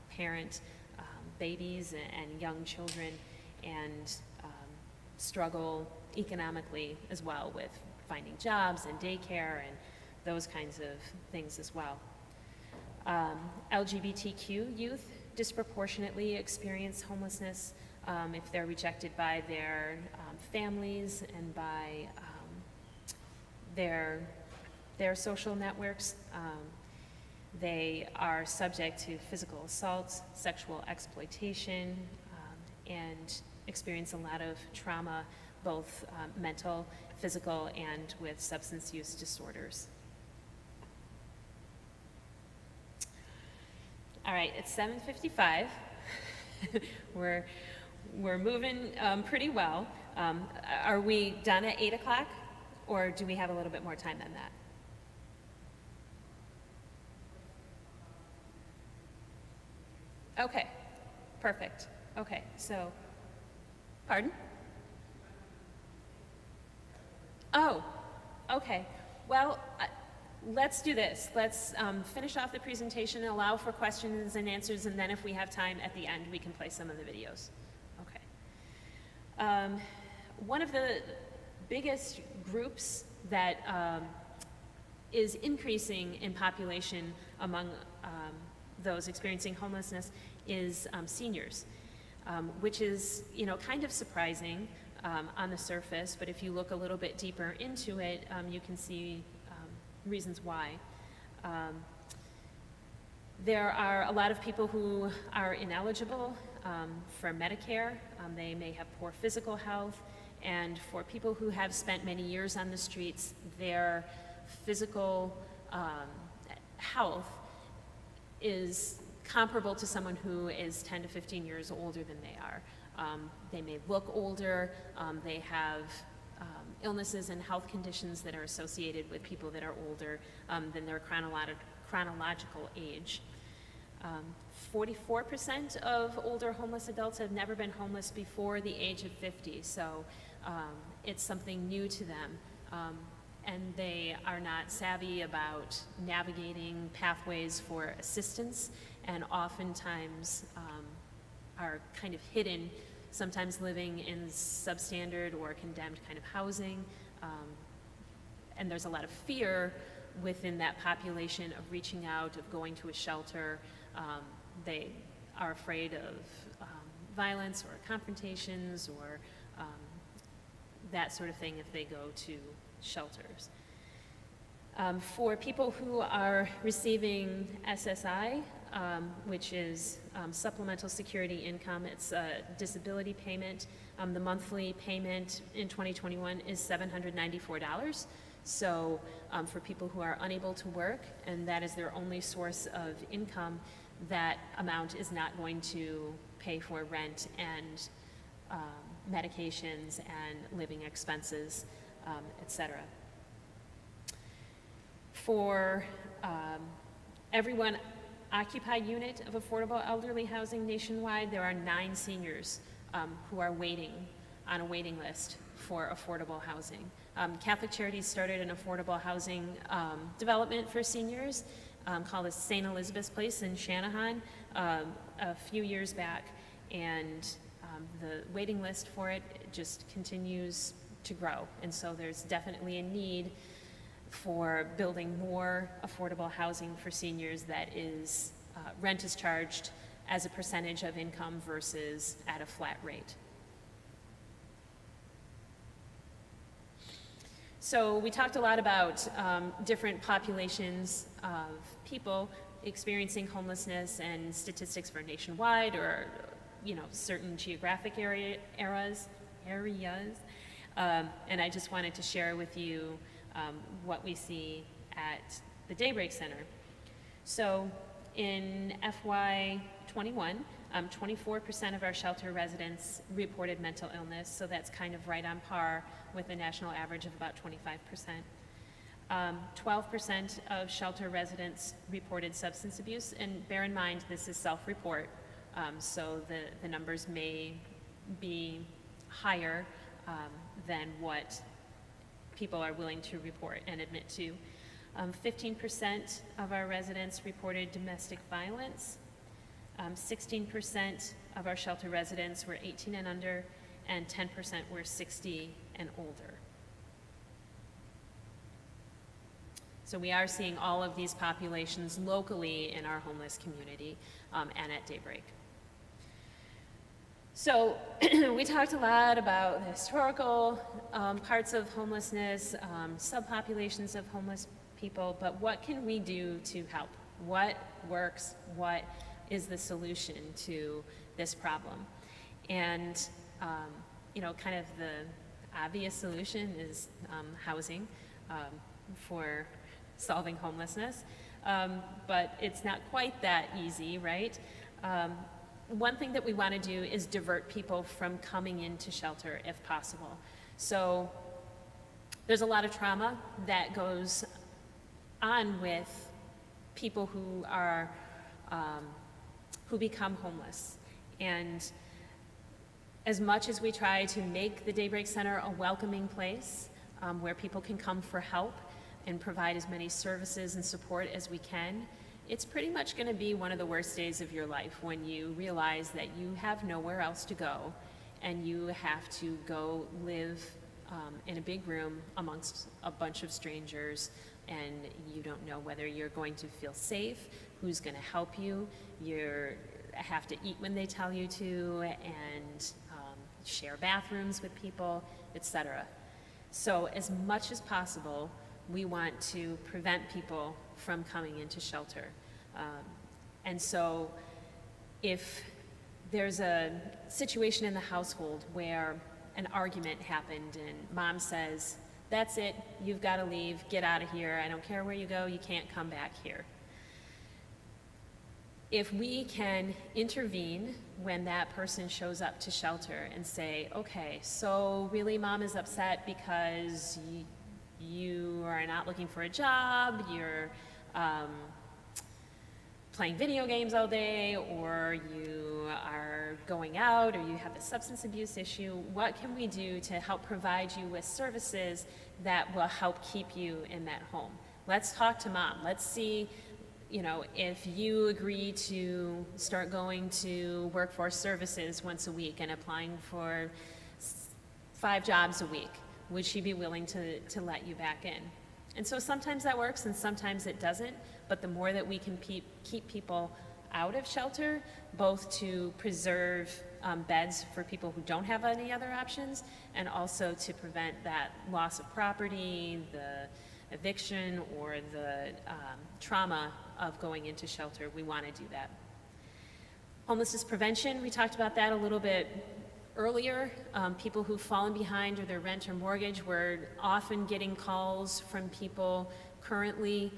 parent babies and young children, and struggle economically as well with finding jobs and daycare and those kinds of things as well. LGBTQ youth disproportionately experience homelessness if they're rejected by their families and by their social networks. They are subject to physical assault, sexual exploitation, and experience a lot of trauma, both mental, physical, and with substance use disorders. All right, it's 7:55. We're moving pretty well. Are we done at 8 o'clock, or do we have a little bit more time than that? Okay, perfect. Okay, so, pardon? Oh, okay. Well, let's do this. Let's finish off the presentation and allow for questions and answers, and then if we have time at the end, we can play some of the videos. Okay. One of the biggest groups that is increasing in population among those experiencing homelessness is seniors, which is, kind of surprising on the surface, but if you look a little bit deeper into it, you can see reasons why. There are a lot of people who are ineligible for Medicare. They may have poor physical health, and for people who have spent many years on the streets, their physical health is comparable to someone who is 10 to 15 years older than they are. They may look older, they have illnesses and health conditions that are associated with people that are older than their chronological age. 44% of older homeless adults have never been homeless before the age of 50, so it's something new to them. And they are not savvy about navigating pathways for assistance, and oftentimes are kind of hidden, sometimes living in substandard or condemned kind of housing. And there's a lot of fear within that population of reaching out, of going to a shelter. They are afraid of violence or confrontations or that sort of thing if they go to shelters. For people who are receiving SSI, which is supplemental security income, it's a disability payment. The monthly payment in 2021 is $794. So for people who are unable to work and that is their only source of income, that amount is not going to pay for rent and medications and living expenses, etc. For every one occupied unit of affordable elderly housing nationwide, there are 9 seniors who are waiting on a waiting list for affordable housing. Catholic Charities started an affordable housing development for seniors called St. Elizabeth's Place in Shanahan a few years back, and the waiting list for it just continues to grow. And so there's definitely a need for building more affordable housing for seniors that is, rent is charged as a percentage of income versus at a flat rate. So we talked a lot about different populations of people experiencing homelessness and statistics for nationwide or, certain geographic areas. And I just wanted to share with you what we see at the Daybreak Center. So in FY21, 24% of our shelter residents reported mental illness, so that's kind of right on par with the national average of about 25%. 12% of shelter residents reported substance abuse, and bear in mind this is self-report, so the numbers may be higher than what people are willing to report and admit to. 15% of our residents reported domestic violence. 16% of our shelter residents were 18 and under, and 10% were 60 and older. So we are seeing all of these populations locally in our homeless community and at Daybreak. So we talked a lot about the historical parts of homelessness, subpopulations of homeless people, but what can we do to help? What works? What is the solution to this problem? And, kind of the obvious solution is housing for solving homelessness, but it's not quite that easy, right? One thing that we want to do is divert people from coming into shelter if possible. So there's a lot of trauma that goes on with people who are who become homeless. And as much as we try to make the Daybreak Center a welcoming place where people can come for help and provide as many services and support as we can, it's pretty much going to be one of the worst days of your life when you realize that you have nowhere else to go and you have to go live in a big room amongst a bunch of strangers, and you don't know whether you're going to feel safe, who's going to help you, you have to eat when they tell you to, and share bathrooms with people, etc. So as much as possible, we want to prevent people from coming into shelter. And so if there's a situation in the household where an argument happened and mom says, "That's it, you've got to leave, get out of here, I don't care where you go, you can't come back here." If we can intervene when that person shows up to shelter and say, "Okay, so really mom is upset because you are not looking for a job, you're playing video games all day, or you are going out, or you have a substance abuse issue, what can we do to help provide you with services that will help keep you in that home? Let's talk to mom. Let's see, if you agree to start going to workforce services once a week and applying for 5 jobs a week, would she be willing to let you back in?" And so sometimes that works and sometimes it doesn't, but the more that we can keep people out of shelter, both to preserve beds for people who don't have any other options, and also to prevent that loss of property, the eviction or the trauma of going into shelter, we want to do that. Homelessness prevention, we talked about that a little bit earlier. People who've fallen behind or their rent or mortgage, we're often getting calls from people currently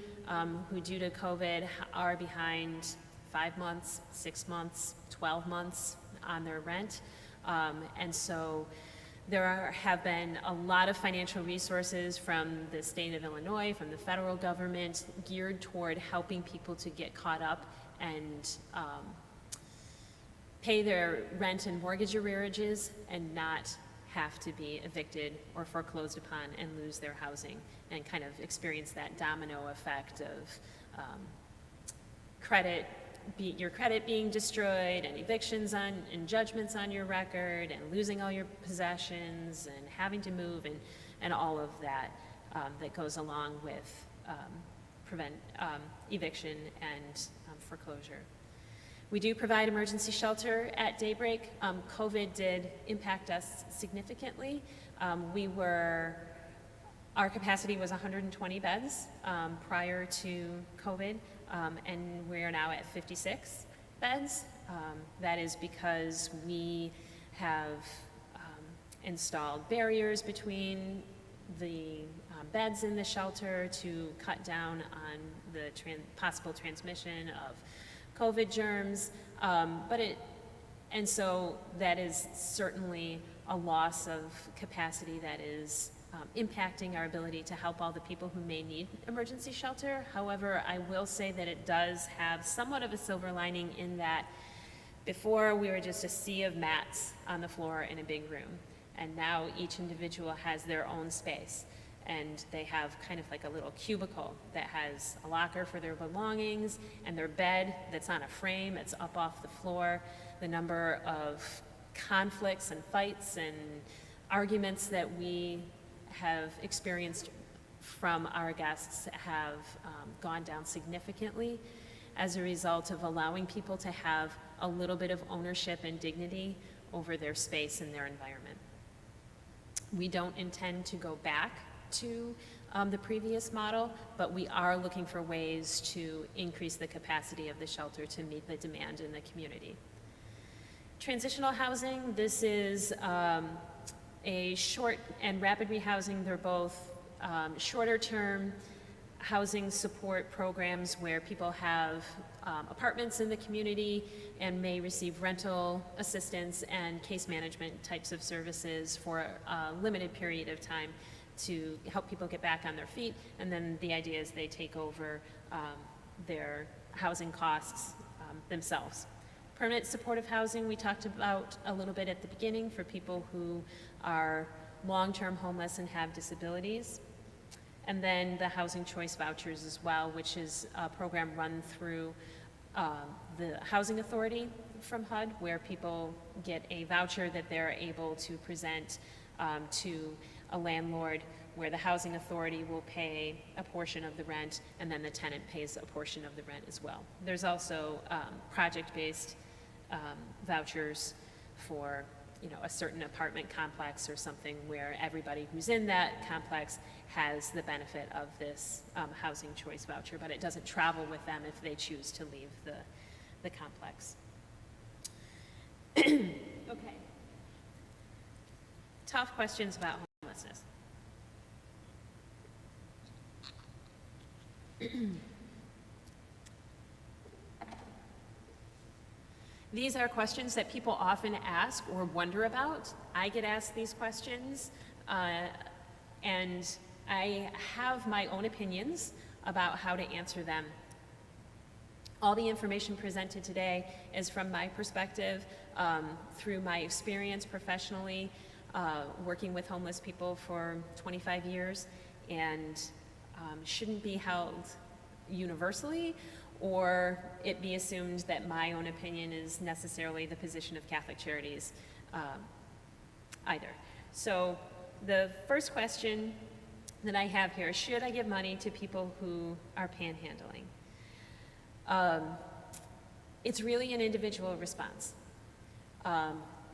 who due to COVID are behind 5 months, 6 months, 12 months on their rent. And so there have been a lot of financial resources from the state of Illinois, from the federal government, geared toward helping people to get caught up and pay their rent and mortgage arrearages and not have to be evicted or foreclosed upon and lose their housing, and kind of experience that domino effect of your credit being destroyed, and evictions and judgments on your record, and losing all your possessions, and having to move, and all of that that goes along with eviction and foreclosure. We do provide emergency shelter at Daybreak. COVID did impact us significantly. Our capacity was 120 beds prior to COVID, and we are now at 56 beds. That is because we have installed barriers between the beds in the shelter to cut down on the possible transmission of COVID germs, and so that is certainly a loss of capacity that is impacting our ability to help all the people who may need emergency shelter. However, I will say that it does have somewhat of a silver lining in that before we were just a sea of mats on the floor in a big room, and now each individual has their own space. And they have kind of like a little cubicle that has a locker for their belongings and their bed that's on a frame that's up off the floor. The number of conflicts and fights and arguments that we have experienced from our guests have gone down significantly as a result of allowing people to have a little bit of ownership and dignity over their space and their environment. We don't intend to go back to the previous model, but we are looking for ways to increase the capacity of the shelter to meet the demand in the community. Transitional housing, this is a short and rapid rehousing. They're both shorter term housing support programs where people have apartments in the community and may receive rental assistance and case management types of services for a limited period of time to help people get back on their feet, and then the idea is they take over their housing costs themselves. Permanent supportive housing, we talked about a little bit at the beginning, for people who are long-term homeless and have disabilities. And then the housing choice vouchers as well, which is a program run through the Housing Authority from HUD, where people get a voucher that they're able to present to a landlord, where the Housing Authority will pay a portion of the rent, and then the tenant pays a portion of the rent as well. There's also project-based vouchers for a certain apartment complex or something, where everybody who's in that complex has the benefit of this housing choice voucher, but it doesn't travel with them if they choose to leave the complex. Okay. Tough questions about homelessness. These are questions that people often ask or wonder about. I get asked these questions, and I have my own opinions about how to answer them. All the information presented today is from my perspective, through my experience professionally, working with homeless people for 25 years, and shouldn't be held universally, or it be assumed that my own opinion is necessarily the position of Catholic Charities either. So the first question that I have here is, should I give money to people who are panhandling? It's really an individual response.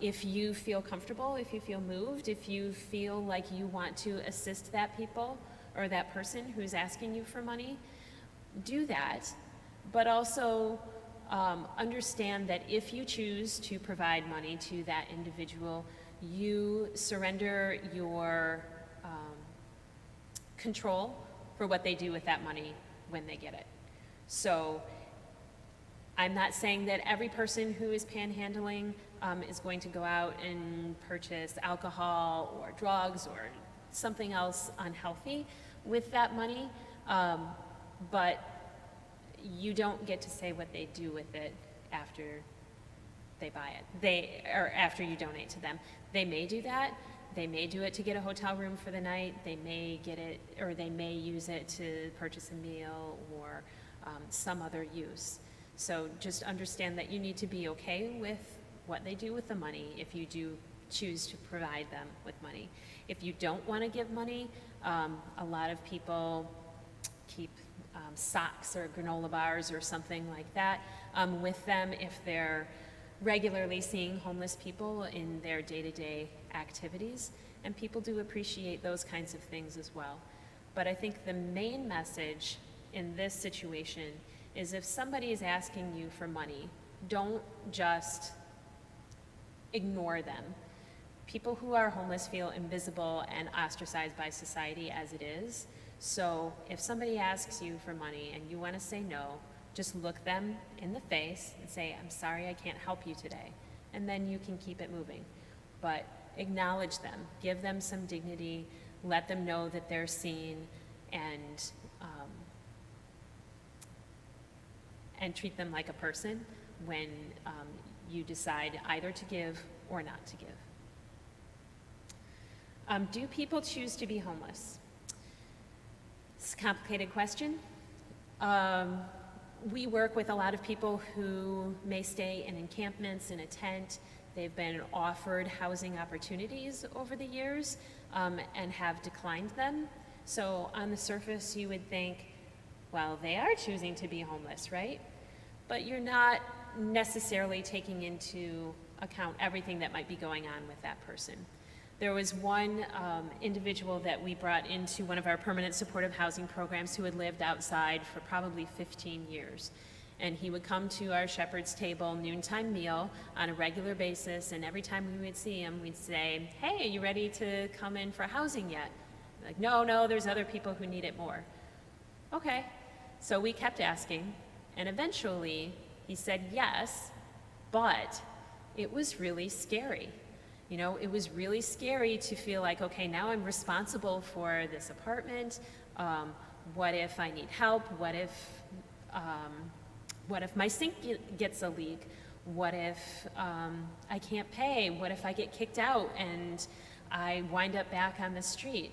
If you feel comfortable, if you feel moved, if you feel like you want to assist that people, or that person who's asking you for money, do that, but also understand that if you choose to provide money to that individual, you surrender your control for what they do with that money when they get it. So I'm not saying that every person who is panhandling is going to go out and purchase alcohol or drugs or something else unhealthy with that money, but you don't get to say what they do with it after they buy it, or after you donate to them. They may do that. They may do it to get a hotel room for the night. They may get it, or they may use it to purchase a meal or some other use. So just understand that you need to be okay with what they do with the money if you do choose to provide them with money. If you don't want to give money, a lot of people keep socks or granola bars or something like that with them if they're regularly seeing homeless people in their day-to-day activities, and people do appreciate those kinds of things as well. But I think the main message in this situation is if somebody is asking you for money, don't just ignore them. People who are homeless feel invisible and ostracized by society as it is. So if somebody asks you for money and you want to say no, just look them in the face and say, I'm sorry, I can't help you today. And then you can keep it moving. But acknowledge them, give them some dignity, let them know that they're seen, and treat them like a person when you decide either to give or not to give. Do people choose to be homeless? It's a complicated question. We work with a lot of people who may stay in encampments in a tent. They've been offered housing opportunities over the years and have declined them. So on the surface, you would think, well, they are choosing to be homeless, right? But you're not necessarily taking into account everything that might be going on with that person. There was one individual that we brought into one of our permanent supportive housing programs who had lived outside for probably 15 years. And he would come to our shepherd's table noontime meal on a regular basis, and every time we would see him, we'd say, hey, are you ready to come in for housing yet? Like, no, there's other people who need it more. Okay, so we kept asking, and eventually he said yes, but it was really scary. You know, it was really scary to feel like, okay, now I'm responsible for this apartment. What if I need help? What if my sink gets a leak? What if I can't pay? What if I get kicked out and I wind up back on the street?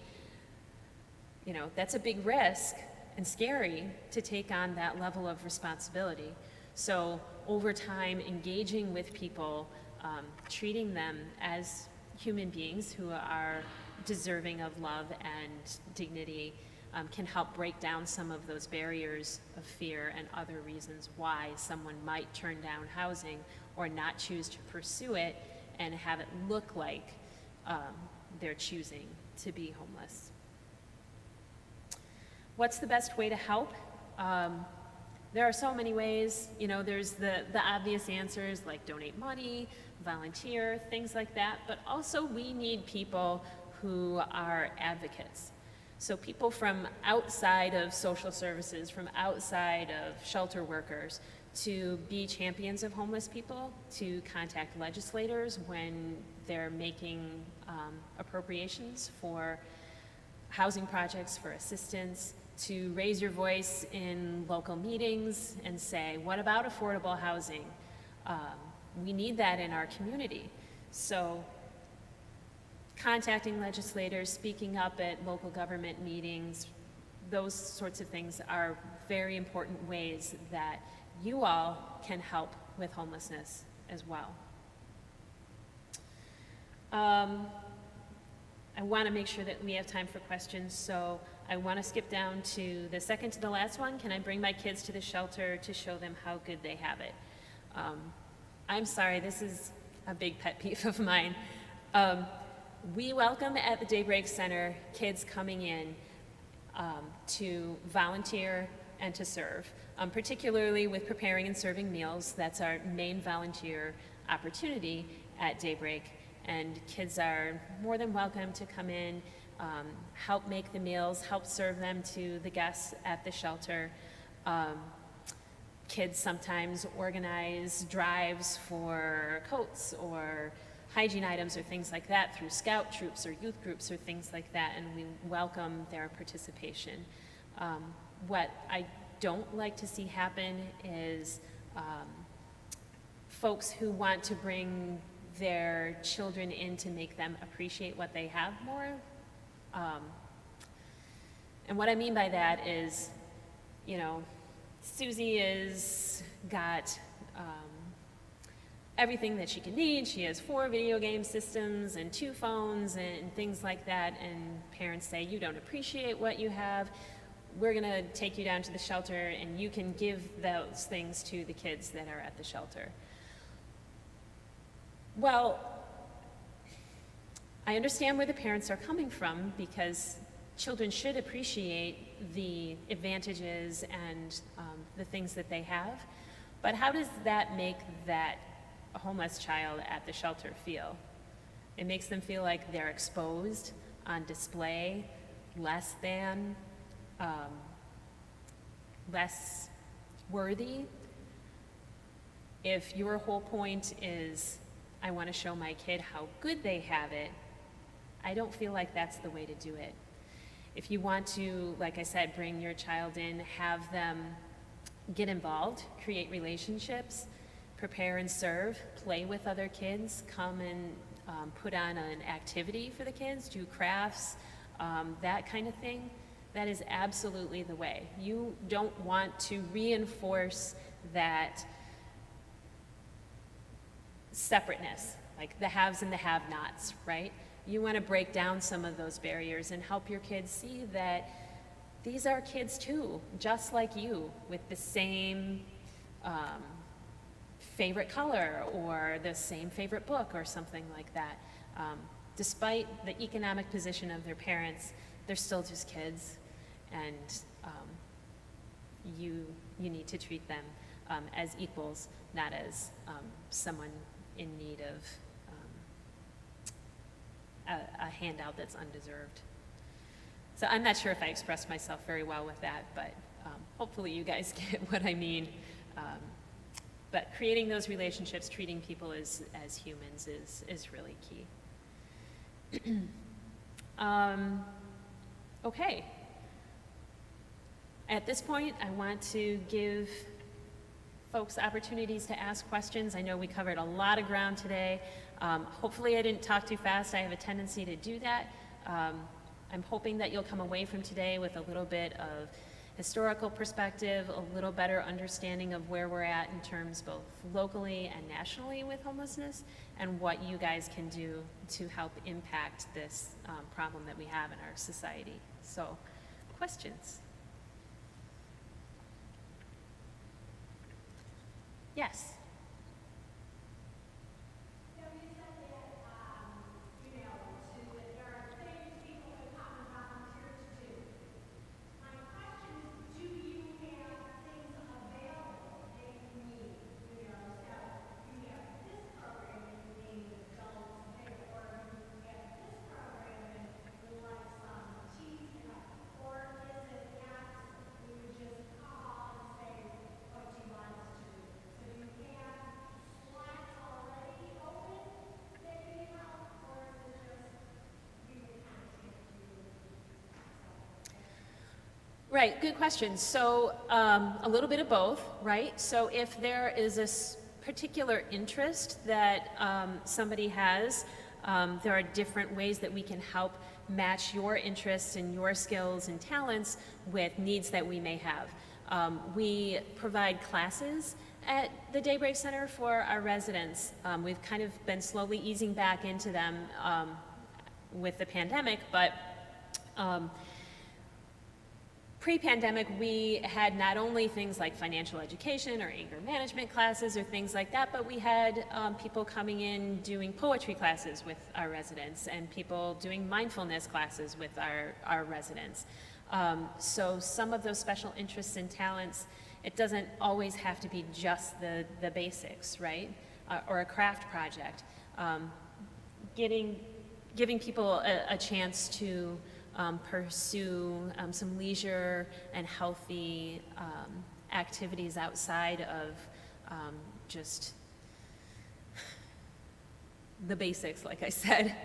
You know, that's a big risk and scary to take on that level of responsibility. So over time, engaging with people, treating them as human beings who are deserving of love and dignity can help break down some of those barriers of fear and other reasons why someone might turn down housing or not choose to pursue it and have it look like they're choosing to be homeless. What's the best way to help? There are so many ways. You know, there's the obvious answers like donate money, volunteer, things like that, but also we need people who are advocates. So people from outside of social services, from outside of shelter workers, to be champions of homeless people, to contact legislators when they're making appropriations for housing projects, for assistance, to raise your voice in local meetings and say, what about affordable housing? We need that in our community. So contacting legislators, speaking up at local government meetings, those sorts of things are very important ways that you all can help with homelessness as well. I want to make sure that we have time for questions, so I want to skip down to the second to the last one. Can I bring my kids to the shelter to show them how good they have it? I'm sorry, this is a big pet peeve of mine. We welcome at the Daybreak Center kids coming in to volunteer and to serve, particularly with preparing and serving meals. That's our main volunteer opportunity at Daybreak, and kids are more than welcome to come in, help make the meals, help serve them to the guests at the shelter. Kids sometimes organize drives for coats or hygiene items or things like that through scout troops or youth groups or things like that, and we welcome their participation. What I don't like to see happen is folks who want to bring their children in to make them appreciate what they have more. And what I mean by that is, you know, Susie has got everything that she can need. She has 4 video game systems and 2 phones and things like that, and parents say, you don't appreciate what you have. We're gonna take you down to the shelter and you can give those things to the kids that are at the shelter. Well, I understand where the parents are coming from, because children should appreciate the advantages and the things that they have, but how does that make that homeless child at the shelter feel? It makes them feel like they're exposed, on display, less than, less worthy. If your whole point is, I want to show my kid how good they have it, I don't feel like that's the way to do it. If you want to, like I said, bring your child in, have them get involved, create relationships, prepare and serve, play with other kids, come and put on an activity for the kids, do crafts, that kind of thing, that is absolutely the way. You don't want to reinforce that separateness, like the haves and the have-nots, right? You want to break down some of those barriers and help your kids see that these are kids too, just like you, with the same favorite color or the same favorite book or something like that. Despite the economic position of their parents, they're still just kids, and you need to treat them as equals, not as someone in need of a handout that's undeserved. So I'm not sure if I expressed myself very well with that, but hopefully you guys get what I mean. But creating those relationships, treating people as humans is really key. Okay. At this point, I want to give folks opportunities to ask questions. I know we covered a lot of ground today. Hopefully I didn't talk too fast. I have a tendency to do that. I'm hoping that you'll come away from today with a little bit of historical perspective, a little better understanding of where we're at in terms both locally and nationally with homelessness, and what you guys can do to help impact this problem that we have in our society. So, questions? Yes. Right, good question. So a little bit of both, right? So if there is a particular interest that somebody has, there are different ways that we can help match your interests and your skills and talents with needs that we may have. We provide classes at the Daybreak Center for our residents. We've kind of been slowly easing back into them with the pandemic, but pre-pandemic, we had not only things like financial education or anger management classes or things like that, but we had people coming in doing poetry classes with our residents, and people doing mindfulness classes with our residents. So some of those special interests and talents, it doesn't always have to be just the basics, right? Or a craft project. Giving people a chance to pursue some leisure and healthy activities outside of just the basics, like I said,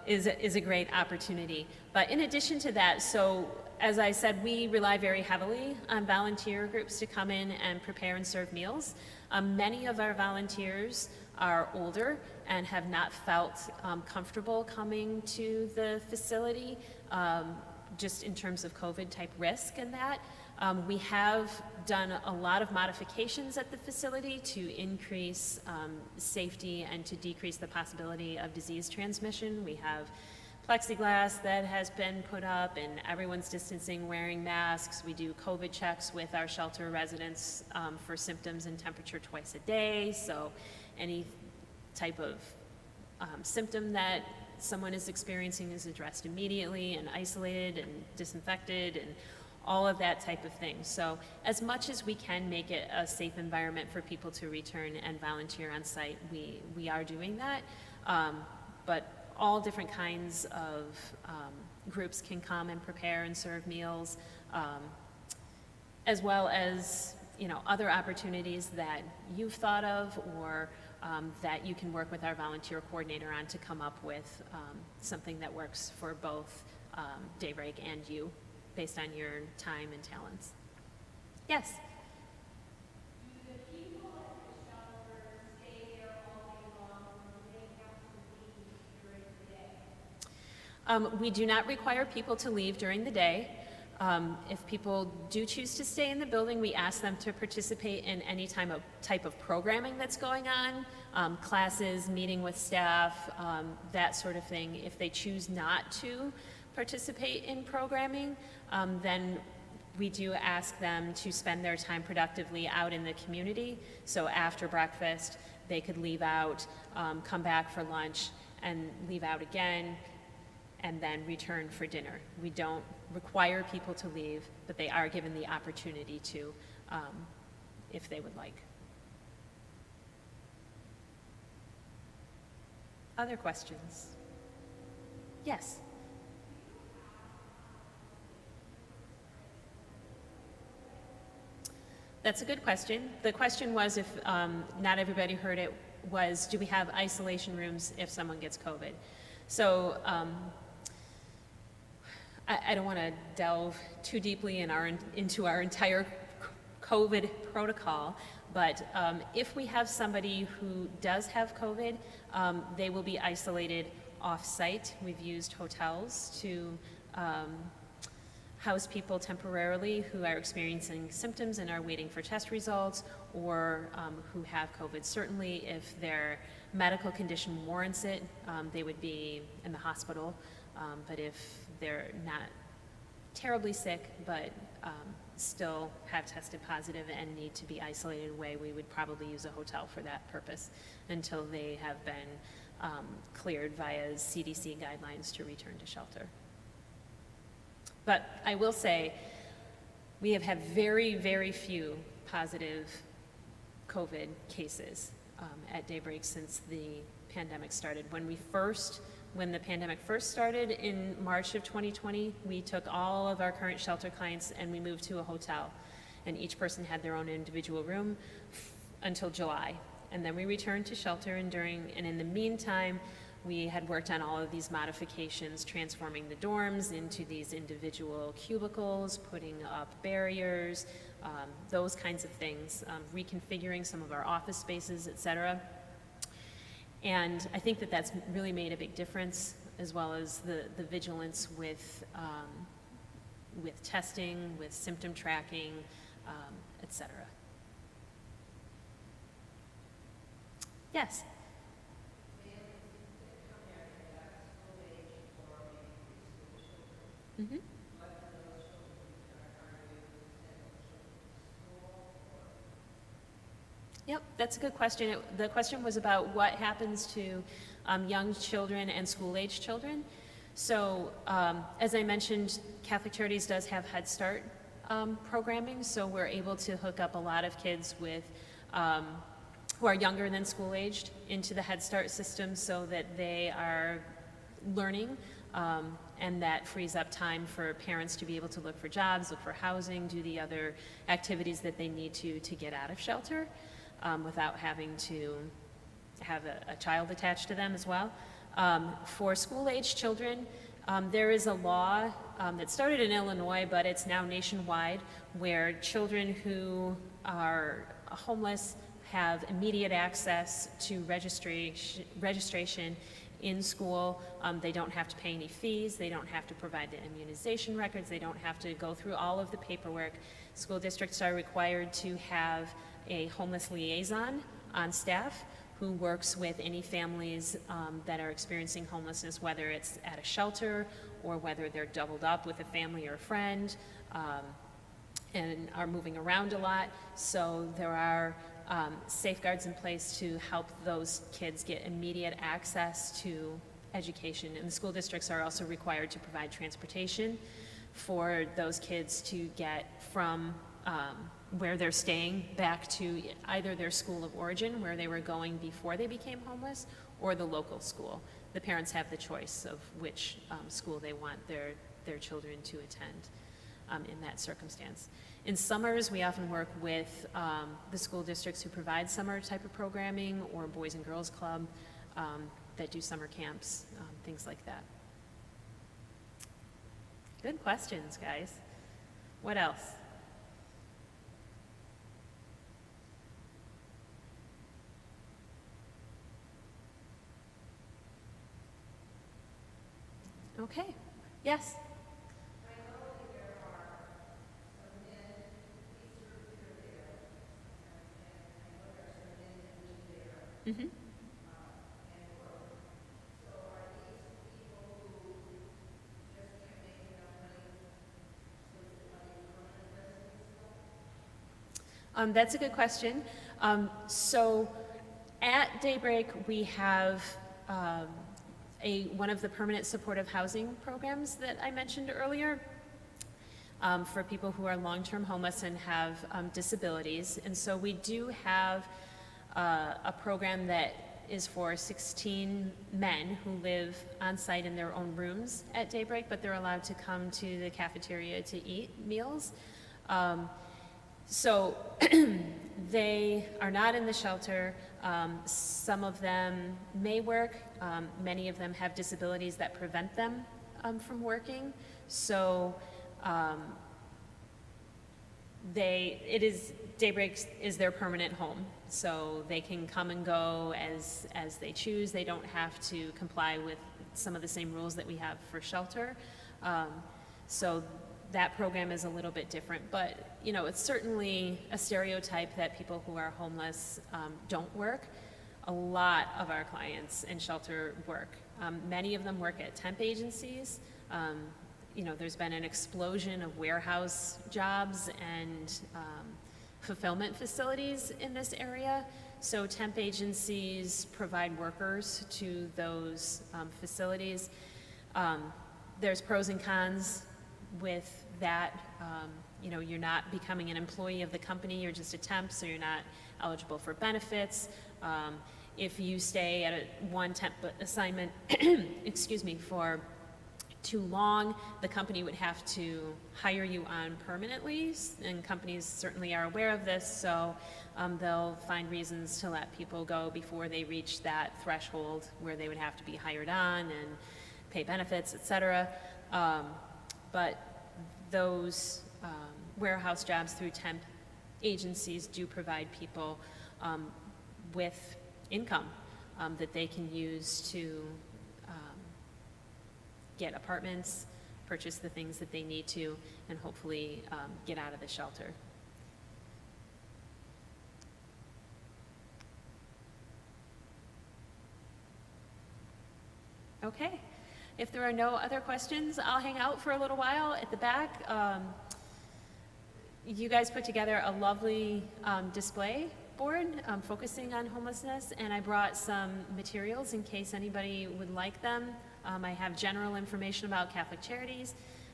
is a great opportunity. But in addition to that, so as I said, we rely very heavily on volunteer groups to come in and prepare and serve meals. Many of our volunteers are older and have not felt comfortable coming to the facility, just in terms of COVID type risk and that. We have done a lot of modifications at the facility to increase safety and to decrease the possibility of disease transmission. We have plexiglass that has been put up and everyone's distancing, wearing masks. We do COVID checks with our shelter residents for symptoms and temperature twice a day. So any type of symptom that someone is experiencing is addressed immediately and isolated and disinfected and all of that type of thing. So as much as we can make it a safe environment for people to return and volunteer on site, we are doing that. But all different kinds of groups can come and prepare and serve meals, as well as other opportunities that you've thought of or that you can work with our volunteer coordinator on to come up with something that works for both Daybreak and you, based on your time and talents. Yes? Do the people at the shelter stay there all day long, or do they have to leave during the day? We do not require people to leave during the day. If people do choose to stay in the building, we ask them to participate in any type of programming that's going on, classes, meeting with staff, that sort of thing. If they choose not to participate in programming, then we do ask them to spend their time productively out in the community. So after breakfast, they could leave out, come back for lunch, and leave out again, and then return for dinner. We don't require people to leave, but they are given the opportunity to, if they would like. Other questions? Yes? That's a good question. The question was, if not everybody heard it, was do we have isolation rooms if someone gets COVID? So I don't want to delve too deeply into our entire COVID protocol, but if we have somebody who does have COVID, they will be isolated off-site. We've used hotels to house people temporarily who are experiencing symptoms and are waiting for test results, or who have COVID. Certainly, if their medical condition warrants it, they would be in the hospital. But if they're not terribly sick, but still have tested positive and need to be isolated away, we would probably use a hotel for that purpose until they have been cleared via CDC guidelines to return to shelter. But I will say, we have had very, very few positive COVID cases at Daybreak since the pandemic started. When the pandemic first started in March of 2020, we took all of our current shelter clients and we moved to a hotel. And each person had their own individual room until July. And then we returned to shelter, and in the meantime, we had worked on all of these modifications, transforming the dorms into these individual cubicles, putting up barriers, those kinds of things, reconfiguring some of our office spaces, et cetera. And I think that that's really made a big difference, as well as the vigilance with testing, with symptom tracking, et cetera. Yes? Mm-hmm. Yep, that's a good question. The question was about what happens to young children and school-age children. So, as I mentioned, Catholic Charities does have Head Start programming, so we're able to hook up a lot of kids with who are younger than school-aged into the Head Start system so that they are learning, and that frees up time for parents to be able to look for jobs, look for housing, do the other activities that they need to get out of shelter without having to have a child attached to them as well. For school-aged children, there is a law that started in Illinois, but it's now nationwide, where children who are homeless have immediate access to registration in school. They don't have to pay any fees. They don't have to provide the immunization records. They don't have to go through all of the paperwork. School districts are required to have a homeless liaison on staff who works with any families that are experiencing homelessness, whether it's at a shelter or whether they're doubled up with a family or a friend and are moving around a lot. So there are safeguards in place to help those kids get immediate access to education. And the school districts are also required to provide transportation for those kids to get from where they're staying back to either their school of origin, where they were going before they became homeless, or the local school. The parents have the choice of which school they want their children to attend in that circumstance. In summers, we often work with the school districts who provide summer type of programming, or Boys and Girls Club that do summer camps, things like that. Good questions, guys. What else? Okay, yes? Mm-hmm. That's a good question. So at Daybreak, we have one of the permanent supportive housing programs that I mentioned earlier for people who are long-term homeless and have disabilities. And so we do have a program that is for 16 men who live on site in their own rooms at Daybreak, but they're allowed to come to the cafeteria to eat meals. So they are not in the shelter. Some of them may work. Many of them have disabilities that prevent them from working. So Daybreak is their permanent home. So they can come and go as they choose. They don't have to comply with some of the same rules that we have for shelter. So that program is a little bit different, but it's certainly a stereotype that people who are homeless don't work. A lot of our clients in shelter work. Many of them work at temp agencies. There's been an explosion of warehouse jobs and fulfillment facilities in this area. So temp agencies provide workers to those facilities. There's pros and cons with that. You're not becoming an employee of the company, you're just a temp, so you're not eligible for benefits. If you stay at one temp assignment, for too long, the company would have to hire you on permanently, and companies certainly are aware of this, so they'll find reasons to let people go before they reach that threshold where they would have to be hired on and pay benefits, etc. But those warehouse jobs through temp agencies do provide people with income that they can use to get apartments, purchase the things that they need to, and hopefully get out of the shelter. Okay. If there are no other questions, I'll hang out for a little while at the back. You guys put together a lovely display board focusing on homelessness, and I brought some materials in case anybody would like them. I have general information about Catholic Charities,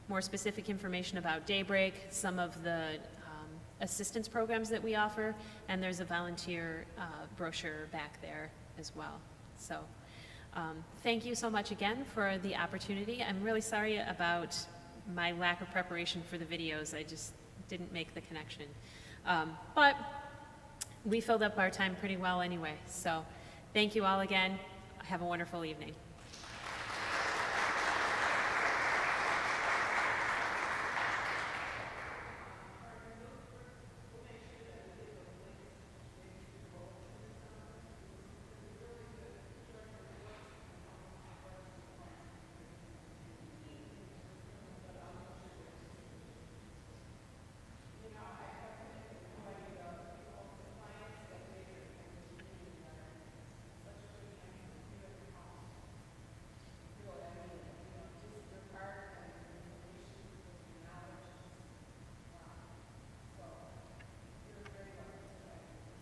more specific information about Daybreak, some of the assistance programs that we offer, and there's a volunteer brochure back there as well. So thank you so much again for the opportunity. I'm really sorry about my lack of preparation for the videos. I just didn't make the connection. But we filled up our time pretty well anyway. So thank you all again. Have a wonderful evening.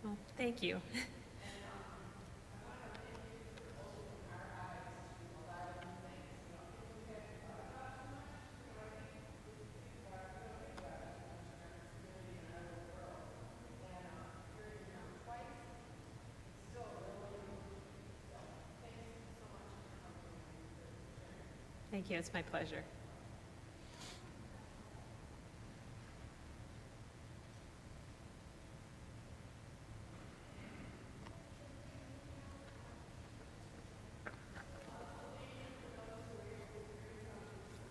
Well, thank you. Thank you. It's my pleasure.